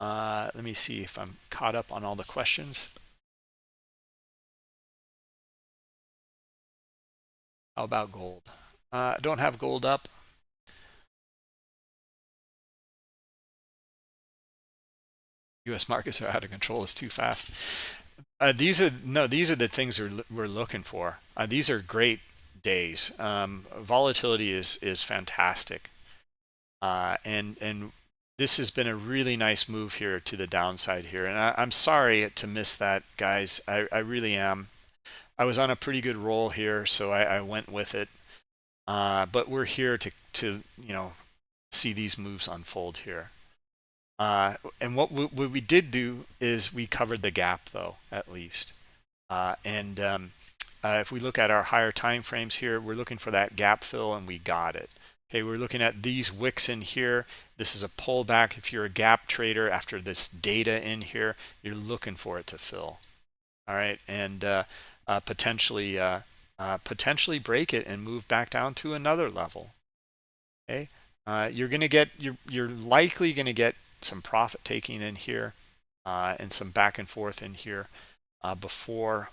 Let me see if I'm caught up on all the questions. How about gold? Don't have gold up. U.S. markets are out of control. It's too fast. These are the things we're looking for. These are great days. Volatility is fantastic, and this has been a really nice move here to the downside here. And I'm sorry to miss that, guys. I really am. I was on a pretty good roll here, so I went with it. But we're here to see these moves unfold here. And what we did do is we covered the gap, though, at least. If we look at our higher time frames here, we're looking for that gap fill, and we got it. Okay, we're looking at these wicks in here. This is a pullback. If you're a gap trader after this data in here, you're looking for it to fill. All right, and potentially break it and move back down to another level. Okay, you're likely going to get some profit taking in here and some back and forth in here before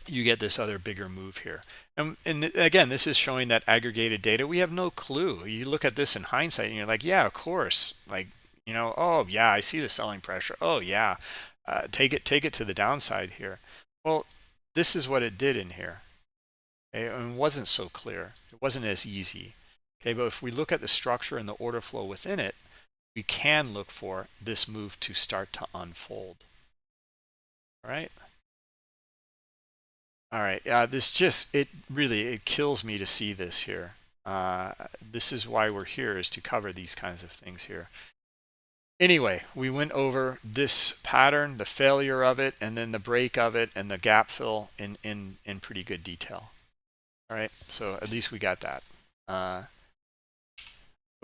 you get this other bigger move here. And again, this is showing that aggregated data. We have no clue. You look at this in hindsight and you're like, yeah, of course. Like, oh yeah, I see the selling pressure. Oh yeah, take it to the downside here. Well, this is what it did in here. Okay? And it wasn't so clear. It wasn't as easy. Okay, but if we look at the structure and the order flow within it, we can look for this move to start to unfold. All right. All right. It really, it kills me to see this here. This is why we're here, is to cover these kinds of things here. Anyway, we went over this pattern, the failure of it, and then the break of it, and the gap fill in pretty good detail. All right, so at least we got that.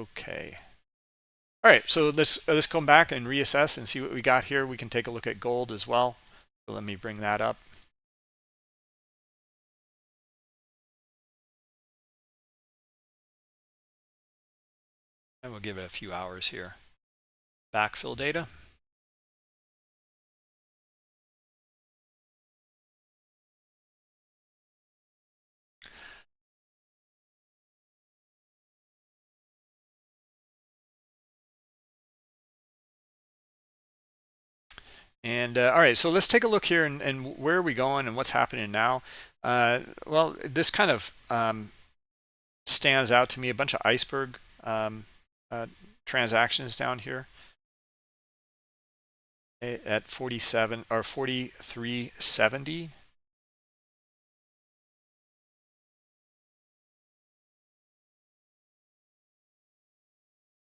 Okay. All right, so let's come back and reassess and see what we got here. We can take a look at gold as well. So let me bring that up. And we'll give it a few hours here. Backfill data. And all right, so let's take a look here and where are we going and what's happening now. Well, this kind of stands out to me, a bunch of iceberg transactions down here at 47 or 43.70.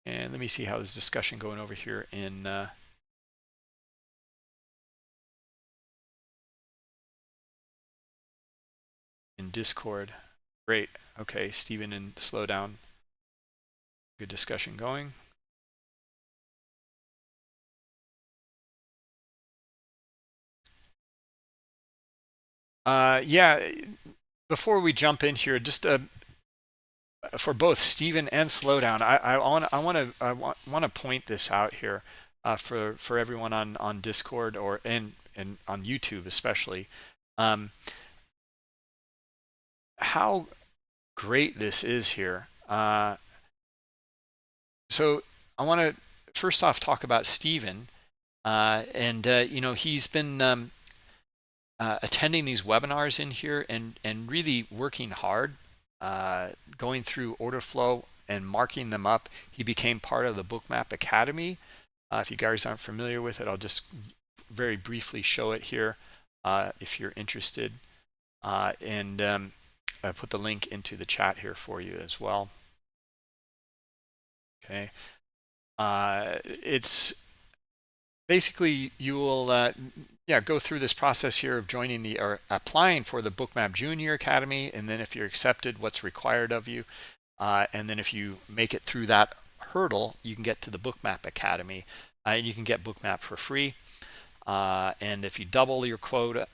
And let me see how this discussion going over here in Discord. Great. Okay, Stephen and Slowdown. Good discussion going. Yeah, before we jump in here, just for both Stephen and Slowdown, I want to point this out here for everyone on Discord or and on YouTube especially. How great this is here. So I want to first off talk about Stephen, and you know, he's been attending these webinars in here and really working hard, going through order flow and marking them up. He became part of the Bookmap Academy. If you guys aren't familiar with it, I'll just very briefly show it here if you're interested, and I put the link into the chat here for you as well. Okay, it's basically you will go through this process here of joining the or applying for the Bookmap Junior Academy, and then if you're accepted, what's required of you, and then if you make it through that hurdle, you can get to the Bookmap Academy, and you can get Bookmap for free. And if you double your quota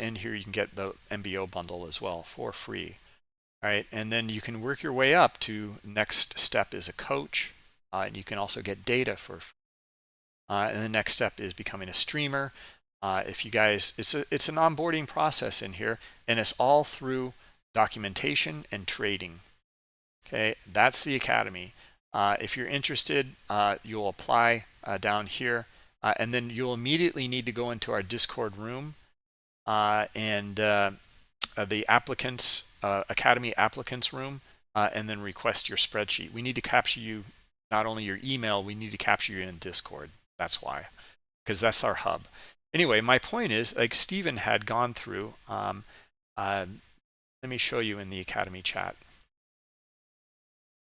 in here, you can get the MBO bundle as well for free. All right, and then you can work your way up to next step is a coach, and you can also get data for. And the next step is becoming a streamer. If you guys, it's an onboarding process in here, and it's all through documentation and trading. Okay, that's the academy. If you're interested, you'll apply down here, and then you'll immediately need to go into our Discord room and the applicants academy applicants room, and then request your spreadsheet. We need to capture you, not only your email, we need to capture you in Discord. That's why, because that's our hub. Anyway, my point is, like Stephen had gone through, let me show you in the academy chat.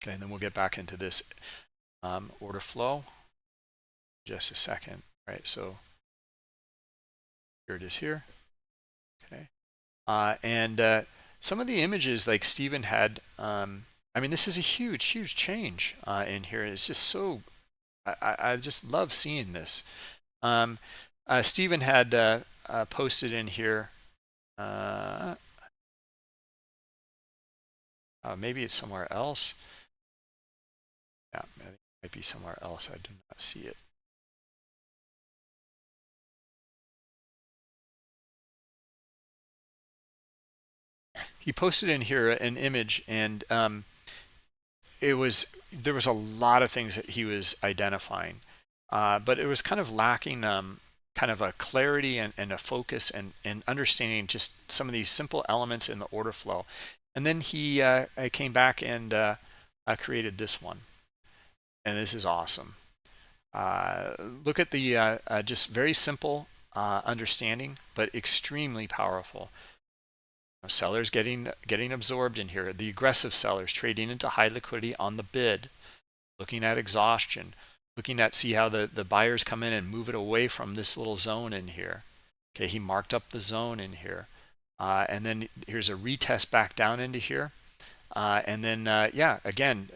Okay, and then we'll get back into this order flow. Just a second. Right, so here it is here. Okay, and some of the images like Stephen had, I mean, this is a huge change in here. It's just so, I just love seeing this. Stephen had posted in here, maybe it's somewhere else. Yeah, it might be somewhere else. I do not see it. He posted in here an image, and there was a lot of things that he was identifying, but it was kind of lacking kind of a clarity and a focus and understanding just some of these simple elements in the order flow. And then he came back and created this one, and this is awesome. Look at the just very simple understanding, but extremely powerful. sellers getting absorbed in here, the aggressive sellers trading into high liquidity on the bid, looking at exhaustion, looking at see how the buyers come in and move it away from this little zone in here. Okay, he marked up the zone in here, and then here's a retest back down into here, and then yeah, again,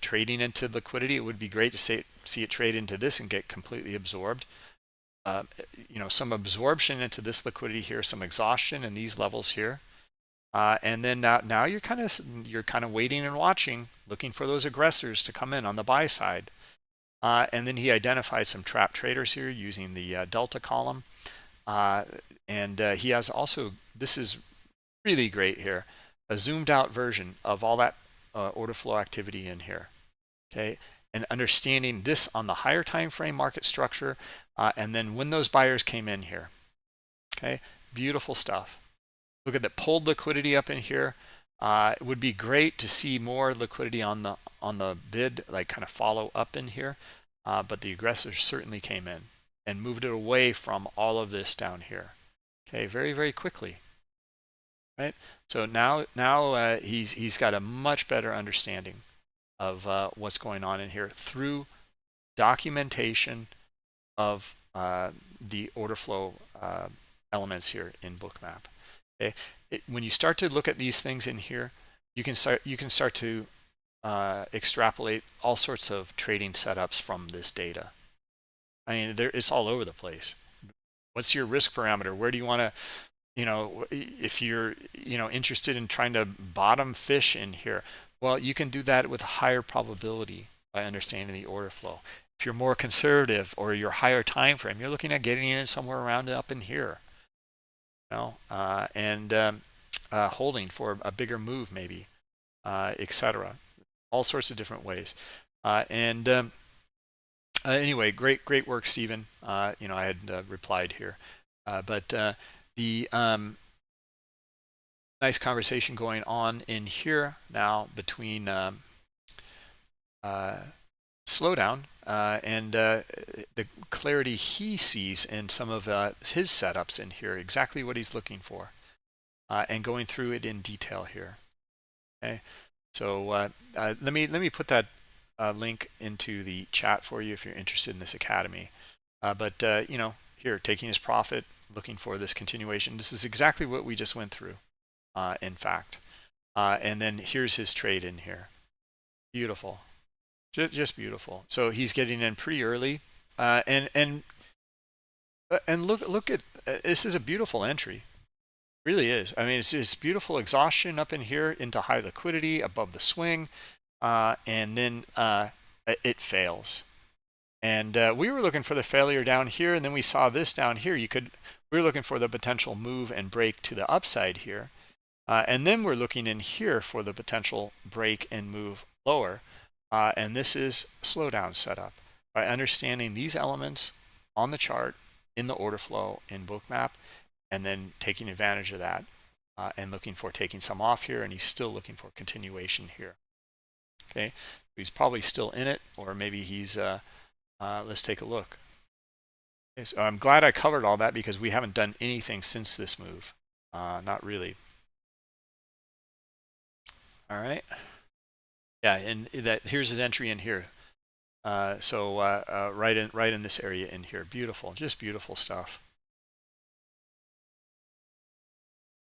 trading into liquidity. It would be great to see it trade into this and get completely absorbed. Some absorption into this liquidity here, some exhaustion in these levels here. And then now you're kind of waiting and watching, looking for those aggressors to come in on the buy side. And then he identified some trap traders here using the delta column. And he has also, this is really great here, a zoomed out version of all that order flow activity in here. Okay, and understanding this on the higher time frame market structure, and then when those buyers came in here. Okay, beautiful stuff. Look at the pulled liquidity up in here. It would be great to see more liquidity on the bid, like kind of follow up in here, but the aggressors certainly came in and moved it away from all of this down here. Okay, very, very quickly. Right, so now he's got a much better understanding of what's going on in here through documentation of the order flow elements here in Bookmap. Okay, when you start to look at these things in here, you can start to extrapolate all sorts of trading setups from this data. I mean, it's all over the place. What's your risk parameter? Where do you want to, if you're, interested in trying to bottom fish in here, well, you can do that with higher probability by understanding the order flow. If you're more conservative or your higher time frame, you're looking at getting in somewhere around up in here, and holding for a bigger move maybe, etc. All sorts of different ways. Anyway, great work, Stephen. I had replied here, but the nice conversation going on in here now between slowdown and the clarity he sees in some of his setups in here, exactly what he's looking for, and going through it in detail here. Okay, so let me put that link into the chat for you if you're interested in this academy. But here, taking his profit, looking for this continuation. This is exactly what we just went through, in fact. And then here's his trade in here. Beautiful, just beautiful. So he's getting in pretty early, and look at this is a beautiful entry. It really is. I mean, it's beautiful exhaustion up in here into high liquidity above the swing, and then it fails. And we were looking for the failure down here, and then we saw this down here. We were looking for the potential move and break to the upside here, and then we're looking in here for the potential break and move lower. And this is slowdown setup. By understanding these elements on the chart in the order flow in Bookmap, and then taking advantage of that, and looking for taking some off here, and he's still looking for continuation here. Okay, he's probably still in it, or maybe he's let's take a look. Okay, so I'm glad I covered all that because we haven't done anything since this move. Not really. All right. Yeah, and here's his entry in here. So right in this area in here. Beautiful, just beautiful stuff.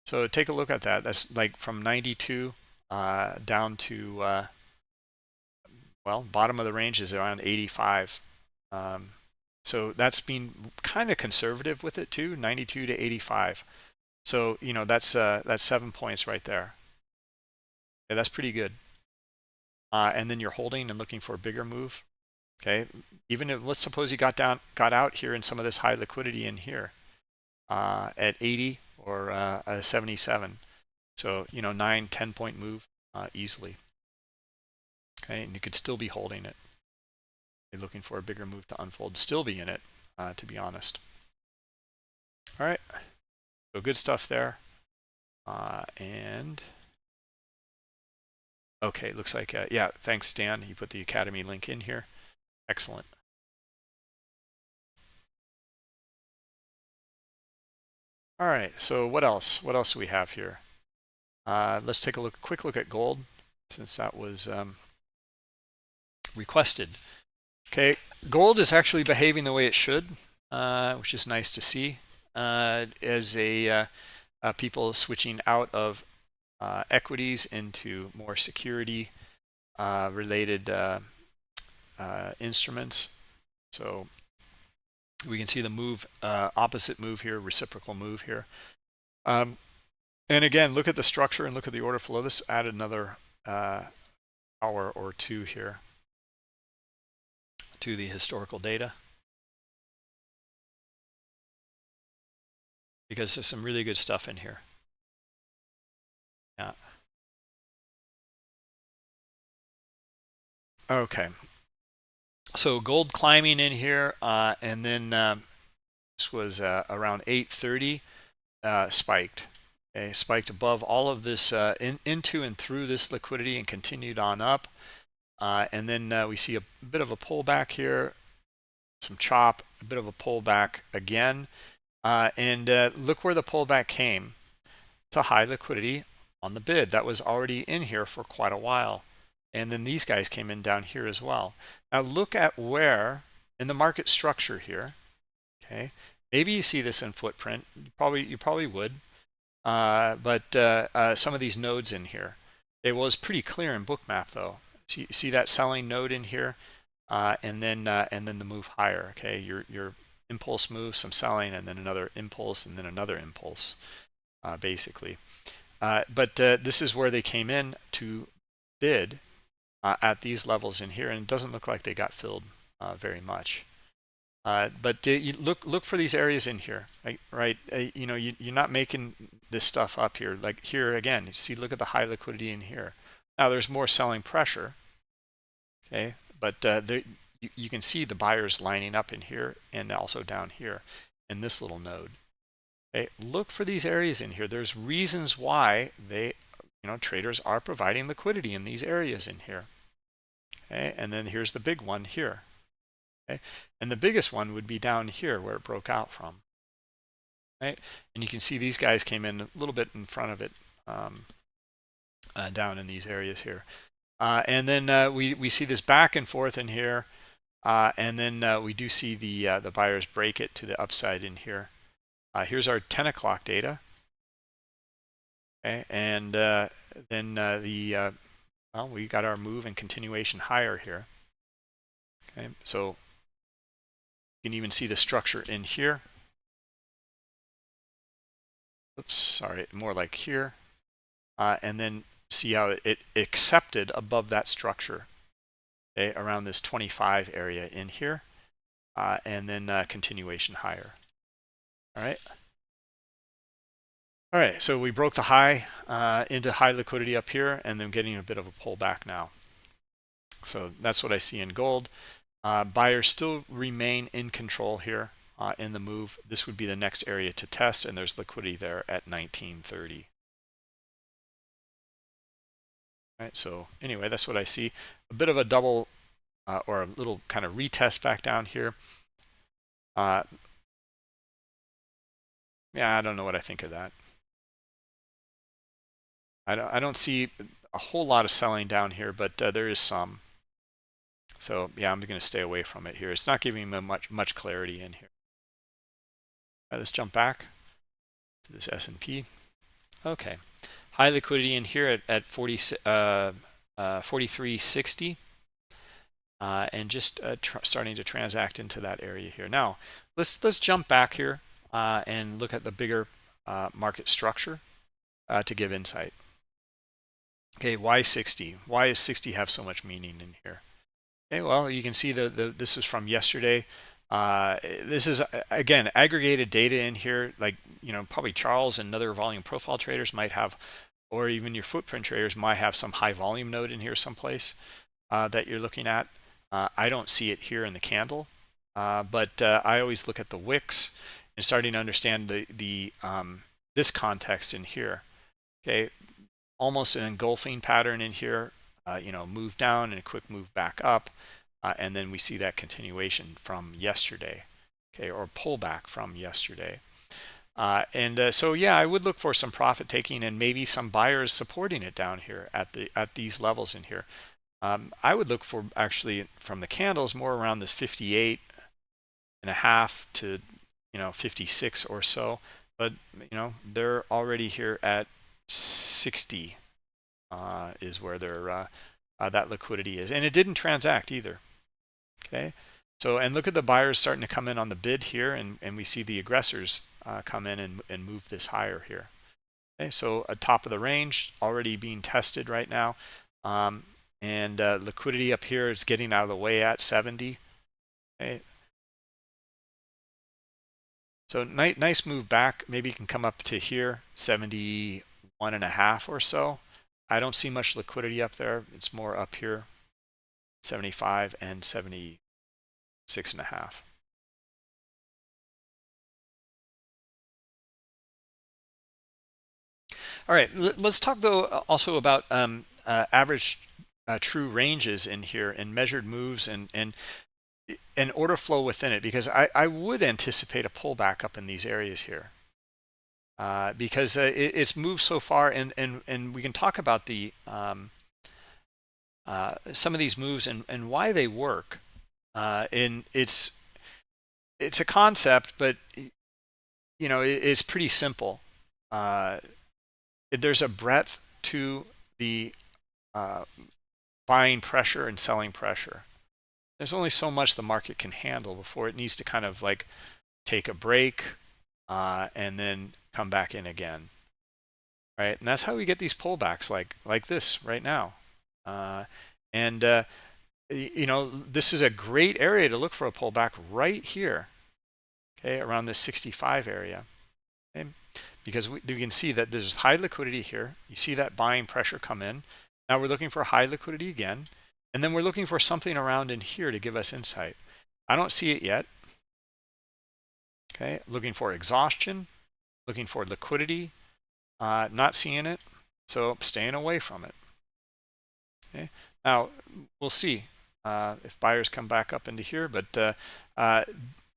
So take a look at that. That's like from 92 down to well, bottom of the range is around 85. So that's been kind of conservative with it too, 92 to 85. So that's 7 points right there. Yeah, that's pretty good. And then you're holding and looking for a bigger move. Okay, even if, let's suppose you got out here in some of this high liquidity in here at 80 or 77. So 9-10 point move easily. Okay, and you could still be holding it. You're looking for a bigger move to unfold, still be in it, to be honest. All right, so good stuff there. And okay, looks like yeah, thanks Dan. He put the Academy link in here. Excellent. All right, so what else? What else do we have here? Let's take a quick look at gold, since that was requested. Okay, gold is actually behaving the way it should, which is nice to see, as people switching out of equities into more security related instruments. So we can see the move, opposite move here, reciprocal move here. And again, look at the structure and look at the order flow. Let's add another hour or two here to the historical data, because there's some really good stuff in here. Yeah. Okay. So gold climbing in here, and then this was around 8:30, spiked. Okay, spiked above all of this, into and through this liquidity, and continued on up. And then we see a bit of a pullback here, some chop, a bit of a pullback again. And look where the pullback came, to high liquidity on the bid. That was already in here for quite a while. And then these guys came in down here as well. Now look at where in the market structure here. Okay, maybe you see this in footprint. You probably would. But some of these nodes in here, it was pretty clear in Bookmap though. See that selling node in here, and then the move higher. Okay, your impulse move, some selling, and then another impulse, and then another impulse, basically. But this is where they came in to bid at these levels in here, and it doesn't look like they got filled very much. But you look for these areas in here, right? You know, you're not making this stuff up here. Like here again, you see, look at the high liquidity in here. Now there's more selling pressure, okay, but you can see the buyers lining up in here and also down here in this little node. Okay, look for these areas in here. There's reasons why traders are providing liquidity in these areas in here. Okay, and then here's the big one here. Okay, and the biggest one would be down here where it broke out from. Right, and you can see these guys came in a little bit in front of it, down in these areas here. And then we see this back and forth in here, and then we do see the buyers break it to the upside in here. Here's our 10 o'clock data. Okay, and then well, we got our move and continuation higher here. Okay, so you can even see the structure in here. Oops, sorry, more like here. And then see how it accepted above that structure, okay, around this 25 area in here, and then continuation higher. All right, so we broke the high into high liquidity up here, and then getting a bit of a pullback now. So that's what I see in gold. Buyers still remain in control here in the move. This would be the next area to test, and there's liquidity there at 1930. Right, so anyway, that's what I see. A bit of a double or a little kind of retest back down here. Yeah, I don't know what I think of that. I don't see a whole lot of selling down here, but there is some. So yeah, I'm going to stay away from it here. It's not giving me much clarity in here. Let's jump back to this S&P. Okay, high liquidity in here at 43.60, and just starting to transact into that area here. Now let's jump back here and look at the bigger market structure to give insight. Okay, why 60? Why does 60 have so much meaning in here? Okay, well, you can see this is from yesterday. This is again aggregated data in here, like probably Charles and other volume profile traders might have, or even your footprint traders might have some high volume node in here someplace that you're looking at. I don't see it here in the candle, but I always look at the wicks and starting to understand this context in here. Okay, almost an engulfing pattern in here. Move down and a quick move back up, and then we see that continuation from yesterday, okay, or pullback from yesterday. So yeah, I would look for some profit taking and maybe some buyers supporting it down here at these levels in here. I would look for actually from the candles more around this 58.5 to 56 or so, but they're already here at 60 is where that liquidity is, and it didn't transact either. Okay, so and look at the buyers starting to come in on the bid here, and we see the aggressors come in and move this higher here. Okay, so a top of the range already being tested right now, and liquidity up here is getting out of the way at 70. Okay, so nice move back. Maybe you can come up to here, 71.5 or so. I don't see much liquidity up there. It's more up here, 75 and 76.5. All right, let's talk though also about average true ranges in here and measured moves and order flow within it, because I would anticipate a pullback up in these areas here because it's moved so far, and we can talk about the some of these moves and why they work. And it's a concept, but it's pretty simple. There's a breadth to the buying pressure and selling pressure. There's only so much the market can handle before it needs to kind of like take a break and then come back in again, right? And that's how we get these pullbacks like this right now. This is a great area to look for a pullback right here, okay, around this 65 area. Okay? Because we can see that there's high liquidity here. You see that buying pressure come in. Now we're looking for high liquidity again, and then we're looking for something around in here to give us insight. I don't see it yet. Okay, looking for exhaustion, looking for liquidity, not seeing it, so staying away from it. Okay, now we'll see if buyers come back up into here, but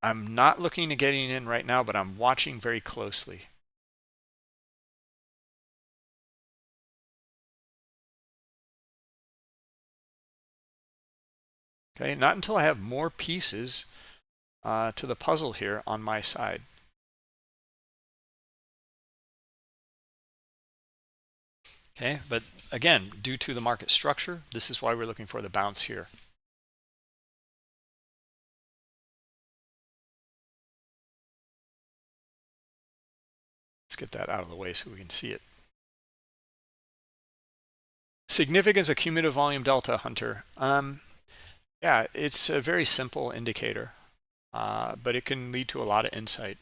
I'm not looking at getting in right now, but I'm watching very closely. Okay, not until I have more pieces to the puzzle here on my side. Okay, but again, due to the market structure, this is why we're looking for the bounce here. Let's get that out of the way so we can see it. Significance of cumulative volume delta, Hunter. Yeah, it's a very simple indicator, but it can lead to a lot of insight.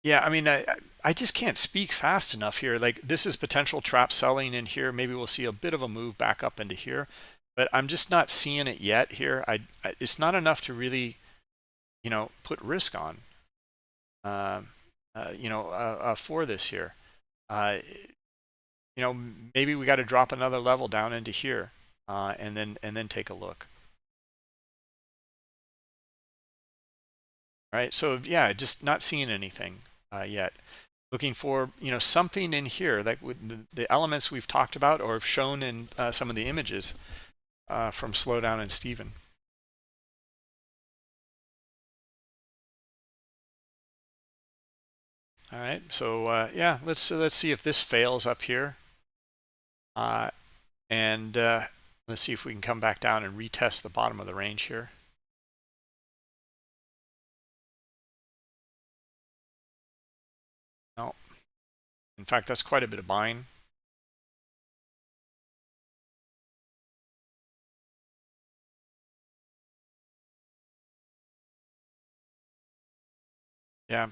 Yeah, I mean, I just can't speak fast enough here. Like, this is potential trap selling in here. Maybe we'll see a bit of a move back up into here, but I'm just not seeing it yet here. It's not enough to really, put risk on, for this here. Maybe we got to drop another level down into here, and then take a look. All right, so yeah, just not seeing anything yet. Looking for something in here, like with the elements we've talked about or shown in some of the images from Slowdown and Steven. All right, so yeah, let's see if this fails up here, and let's see if we can come back down and retest the bottom of the range here. No, in fact, that's quite a bit of buying. Yeah,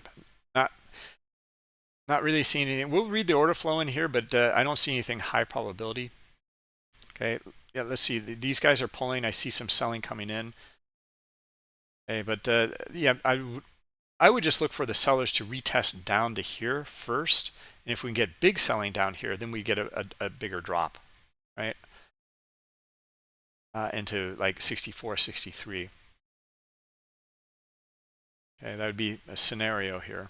not really seeing anything. We'll read the order flow in here, but I don't see anything high probability. Okay, yeah, let's see. These guys are pulling. I see some selling coming in. Okay, but yeah, I would just look for the sellers to retest down to here first, and if we can get big selling down here, then we get a bigger drop, right? into like 64, 63. Okay, that would be a scenario here.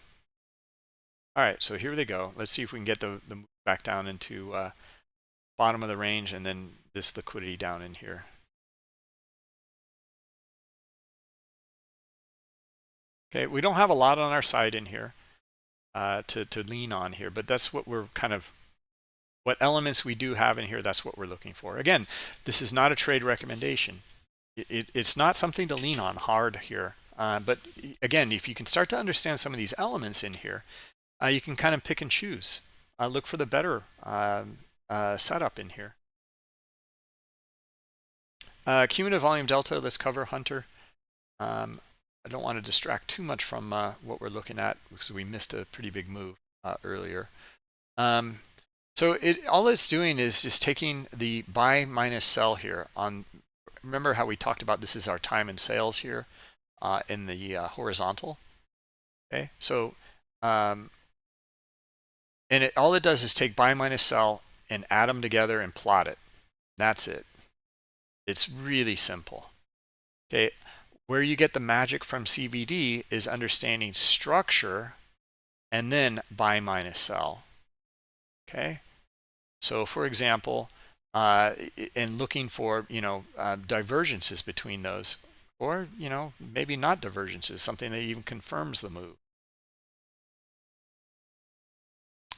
All right, so here they go. Let's see if we can get the move back down into bottom of the range, and then this liquidity down in here. Okay, we don't have a lot on our side in here to lean on here, but that's what we're kind of, what elements we do have in here, that's what we're looking for. Again, this is not a trade recommendation. It's not something to lean on hard here. But again, if you can start to understand some of these elements in here, you can kind of pick and choose. Look for the better setup in here. Cumulative volume delta, let's cover Hunter. I don't want to distract too much from what we're looking at because we missed a pretty big move earlier. So all it's doing is just taking the buy minus sell here on. Remember how we talked about this is our time and sales here in the horizontal. Okay, so and all it does is take buy minus sell and add them together and plot it. That's it. It's really simple. Okay, where you get the magic from CVD is understanding structure and then buy minus sell. Okay, so for example, in looking for divergences between those, or maybe not divergences, something that even confirms the move.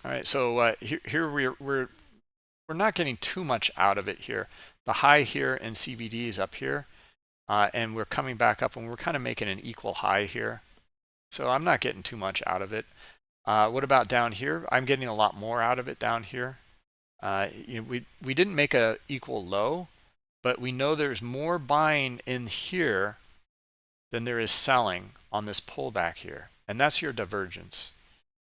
All right, so here we're not getting too much out of it here. The high here in CVD is up here, and we're coming back up, and we're kind of making an equal high here. So I'm not getting too much out of it. What about down here? I'm getting a lot more out of it down here. We didn't make a equal low, but we know there's more buying in here than there is selling on this pullback here, and that's your divergence.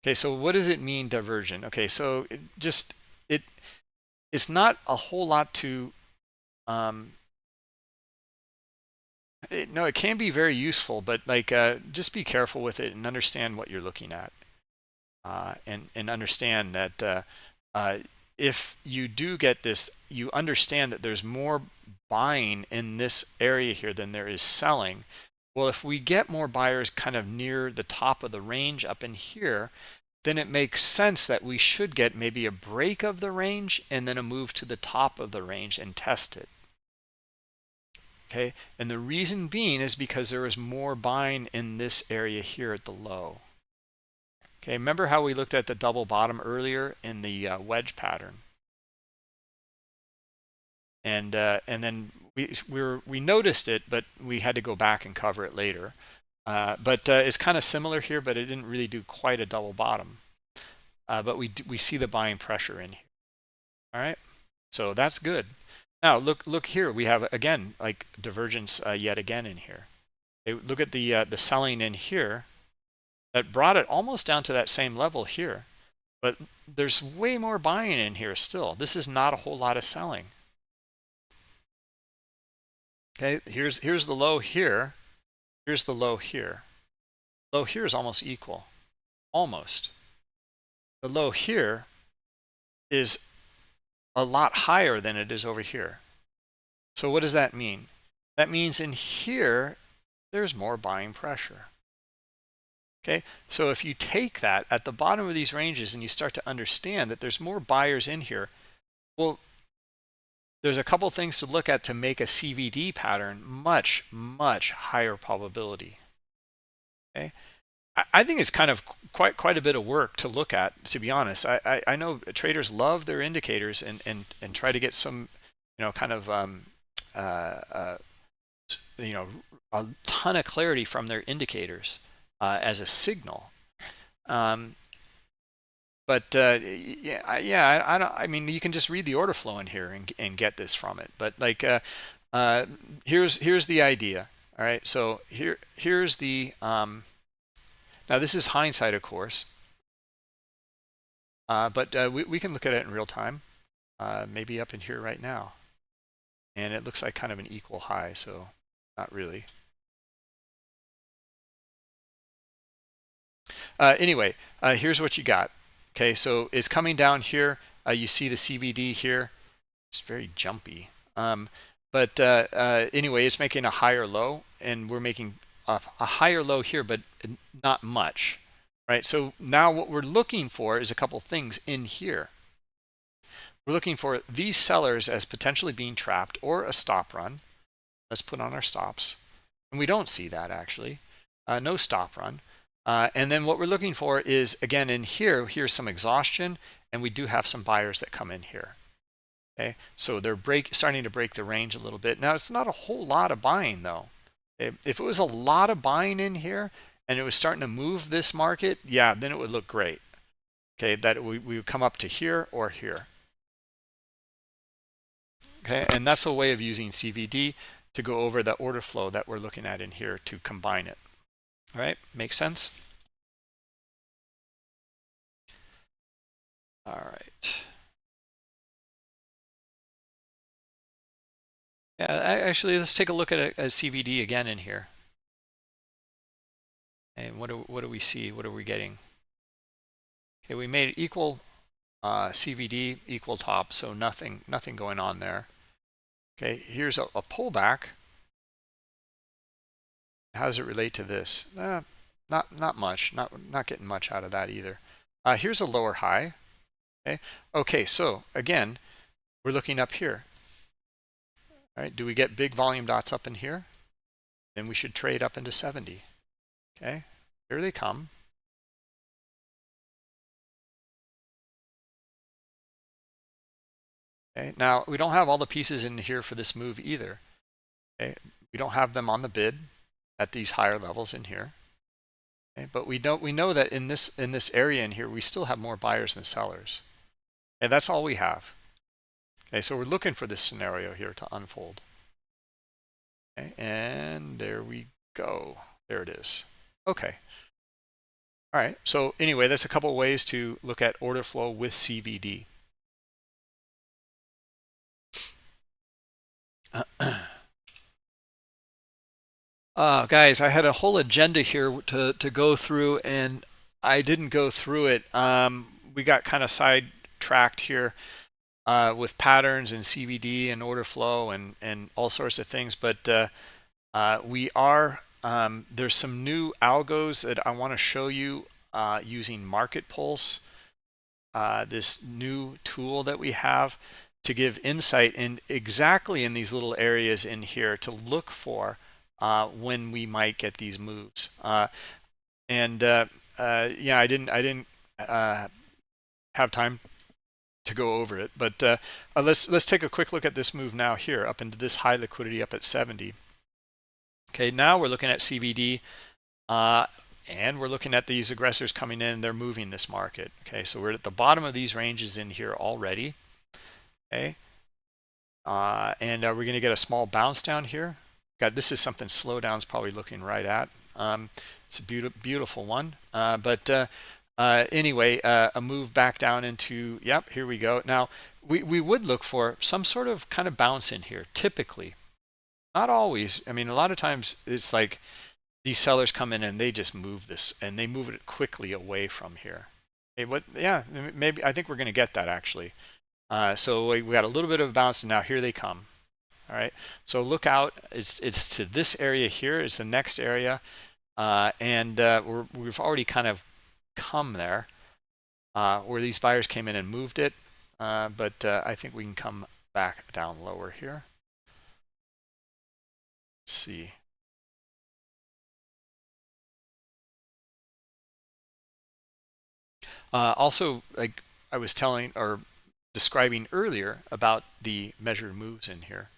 Okay, so what does it mean, divergent? Okay, so it's not a whole lot to it can be very useful, but like just be careful with it and understand what you're looking at, and understand that if you do get this, you understand that there's more buying in this area here than there is selling. Well, if we get more buyers kind of near the top of the range up in here, then it makes sense that we should get maybe a break of the range and then a move to the top of the range and test it. Okay, and the reason being is because there is more buying in this area here at the low. Okay, remember how we looked at the double bottom earlier in the wedge pattern, and then we noticed it, but we had to go back and cover it later. But it's kind of similar here, but it didn't really do quite a double bottom. But we see the buying pressure in here. All right, so that's good. Now look here. We have again like divergence yet again in here. Look at the selling in here. That brought it almost down to that same level here, but there's way more buying in here still. This is not a whole lot of selling. Okay, here's the low here. Here's the low here. Low here is almost equal. Almost. The low here is a lot higher than it is over here. So what does that mean? That means in here, there's more buying pressure. Okay, so if you take that at the bottom of these ranges and you start to understand that there's more buyers in here, well, there's a couple things to look at to make a CVD pattern much, much higher probability. Okay, I think it's kind of quite a bit of work to look at, to be honest. I know traders love their indicators and try to get some, kind of a ton of clarity from their indicators as a signal. But yeah, I mean, you can just read the order flow in here and get this from it. But like, here's the idea. All right, so here's the now this is hindsight, of course, but we can look at it in real time, maybe up in here right now, and it looks like kind of an equal high, so not really. Anyway, here's what you got. Okay, so it's coming down here. You see the CVD here. It's very jumpy. But anyway, it's making a higher low, and we're making a higher low here, but not much, right? So now what we're looking for is a couple things in here. We're looking for these sellers as potentially being trapped or a stop run. Let's put on our stops. And we don't see that actually. No stop run. And then what we're looking for is, again, in here, here's some exhaustion, and we do have some buyers that come in here. Okay, so they're starting to break the range a little bit. Now, it's not a whole lot of buying though. If it was a lot of buying in here and it was starting to move this market, yeah, then it would look great. Okay, that we would come up to here or here. Okay, and that's a way of using CVD to go over the order flow that we're looking at in here to combine it. All right, makes sense? All right. Yeah, actually, let's take a look at a CVD again in here. And what do we see? What are we getting? Okay, we made it equal CVD, equal top, so nothing going on there. Okay, here's a pullback. How does it relate to this? Not much. Not getting much out of that either. Here's a lower high. Okay, so again, we're looking up here. All right, do we get big volume dots up in here? Then we should trade up into 70. Okay, here they come. Okay, now we don't have all the pieces in here for this move either. Okay, we don't have them on the bid at these higher levels in here. Okay, but we know that in this area in here, we still have more buyers than sellers. And that's all we have. Okay, so we're looking for this scenario here to unfold. Okay, and there we go. There it is. Okay. All right. So anyway, that's a couple of ways to look at order flow with CVD. Guys, I had a whole agenda here to go through, and I didn't go through it. We got kind of sidetracked here with patterns and CVD and order flow and all sorts of things. But we are there's some new algos that I want to show you using Market Pulse, this new tool that we have to give insight in exactly in these little areas in here to look for when we might get these moves. Yeah, I didn't have time to go over it, but let's take a quick look at this move now here up into this high liquidity up at 70. Okay, now we're looking at CVD, and we're looking at these aggressors coming in. They're moving this market. Okay, so we're at the bottom of these ranges in here already. Okay, and we're going to get a small bounce down here. God, this is something slowdown's probably looking right at. It's a beautiful one. Anyway, a move back down into, yep, here we go. Now, we would look for some sort of kind of bounce in here, typically. Not always. I mean, a lot of times it's like these sellers come in and they just move this, and they move it quickly away from here. Okay, yeah, maybe I think we're going to get that actually. So we got a little bit of a bounce, and now here they come. All right, so look out. It's to this area here. It's the next area, and we've already kind of come there where these buyers came in and moved it, but I think we can come back down lower here. Let's see. Also, like I was telling or describing earlier about the measured moves in here.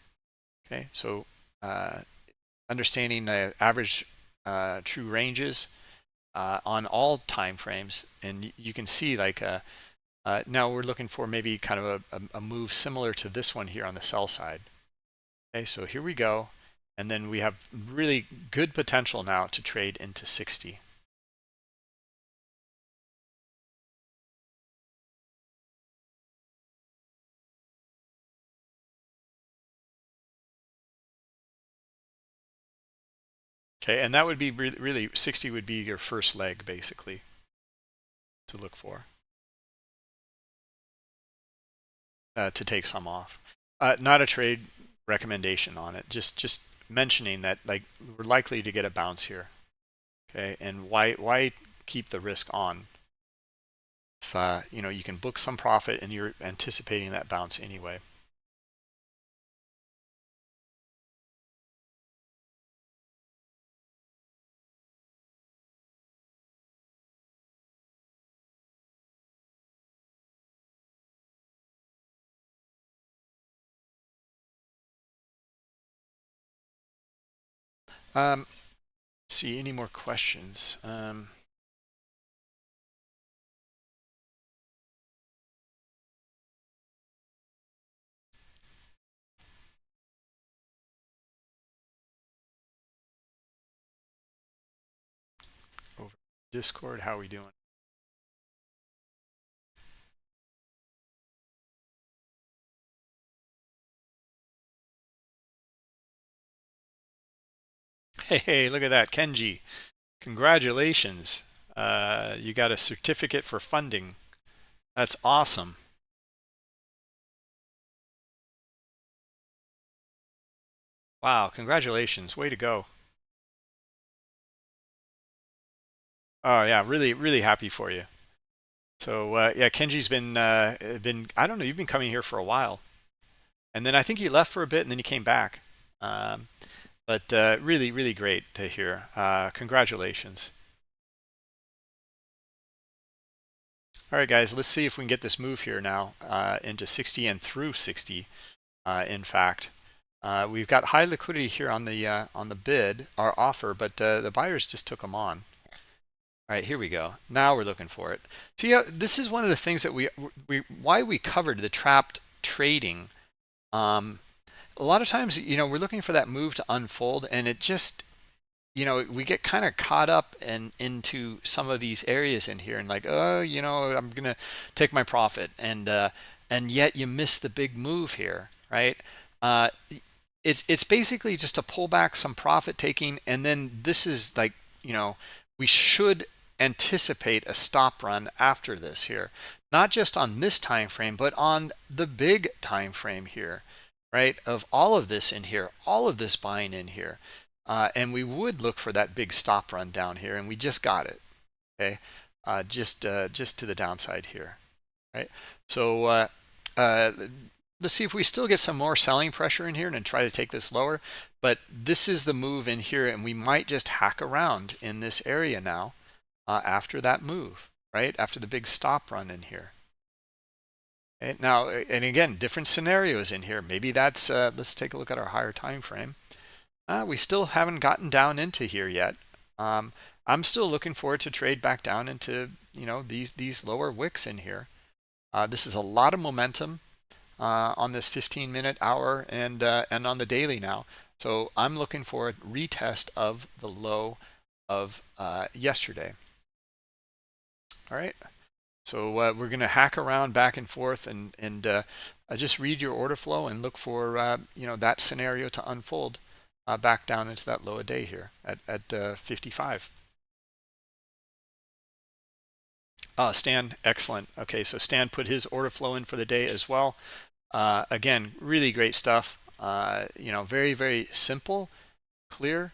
Okay, so understanding the average true ranges on all time frames, and you can see like now we're looking for maybe kind of a move similar to this one here on the sell side. Okay, so here we go, and then we have really good potential now to trade into 60. Okay, and that would be really 60 would be your first leg basically to look for, to take some off. Not a trade recommendation on it. Just mentioning that like we're likely to get a bounce here. Okay, and why keep the risk on if you know, you can book some profit and you're anticipating that bounce anyway. See any more questions? Over Discord, how are we doing? Hey, look at that, Kenji. Congratulations. You got a certificate for funding. That's awesome. Wow, congratulations. Way to go. Oh yeah, really, really happy for you. So yeah, Kenji's been I don't know, you've been coming here for a while, and then I think you left for a bit, and then you came back. Um, but really, really great to hear. Congratulations. All right, guys, let's see if we can get this move here now into 60 and through 60. In fact, we've got high liquidity here on the bid, our offer, but the buyers just took them on. All right, here we go. Now we're looking for it. So yeah, this is one of the things that why we covered the trapped trading. Um, a lot of times, you know, we're looking for that move to unfold, and it just, you know, we get kind of caught up into some of these areas in here, and like, oh, you know, I'm gonna take my profit, and yet you miss the big move here, right? Uh, it's basically just to pull back some profit taking, and then this is like, you know, we should anticipate a stop run after this here, not just on this time frame, but on the big time frame here, right? Of all of this in here, all of this buying in here, and we would look for that big stop run down here, and we just got it. Okay, just to the downside here, right? So let's see if we still get some more selling pressure in here and then try to take this lower. But this is the move in here, and we might just hack around in this area now after that move, right? After the big stop run in here. And now, and again, different scenarios in here. Maybe that's, let's take a look at our higher time frame. We still haven't gotten down into here yet. I'm still looking for it to trade back down into, you know, these lower wicks in here. This is a lot of momentum on this 15-minute, hour, and on the daily now. So I'm looking for a retest of the low of yesterday. All right. So we're going to hack around back and forth, and just read your order flow and look for you know, that scenario to unfold back down into that low a day here at 55. Stan, excellent. Okay, so Stan put his order flow in for the day as well. Again, really great stuff. You know, very, very simple, clear,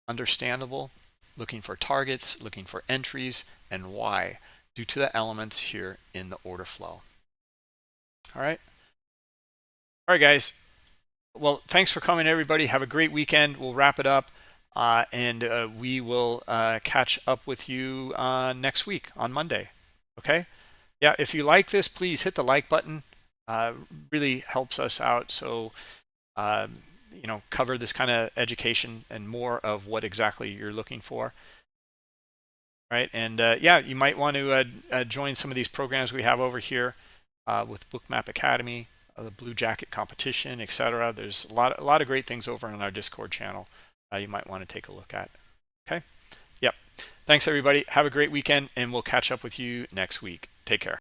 understandable, looking for targets, looking for entries, and why, due to the elements here in the order flow. All right. All right, guys. Well, thanks for coming, everybody. Have a great weekend. We'll wrap it up, and we will catch up with you next week on Monday. Okay? Yeah, if you like this, please hit the like button. Really helps us out. So, you know, cover this kind of education and more of what exactly you're looking for. Right? And yeah, you might want to join some of these programs we have over here with Bookmap Academy, the Blue Jacket competition, etc. There's a lot of great things over on our Discord channel you might want to take a look at. Okay. Yep. Thanks, everybody. Have a great weekend, and we'll catch up with you next week. Take care.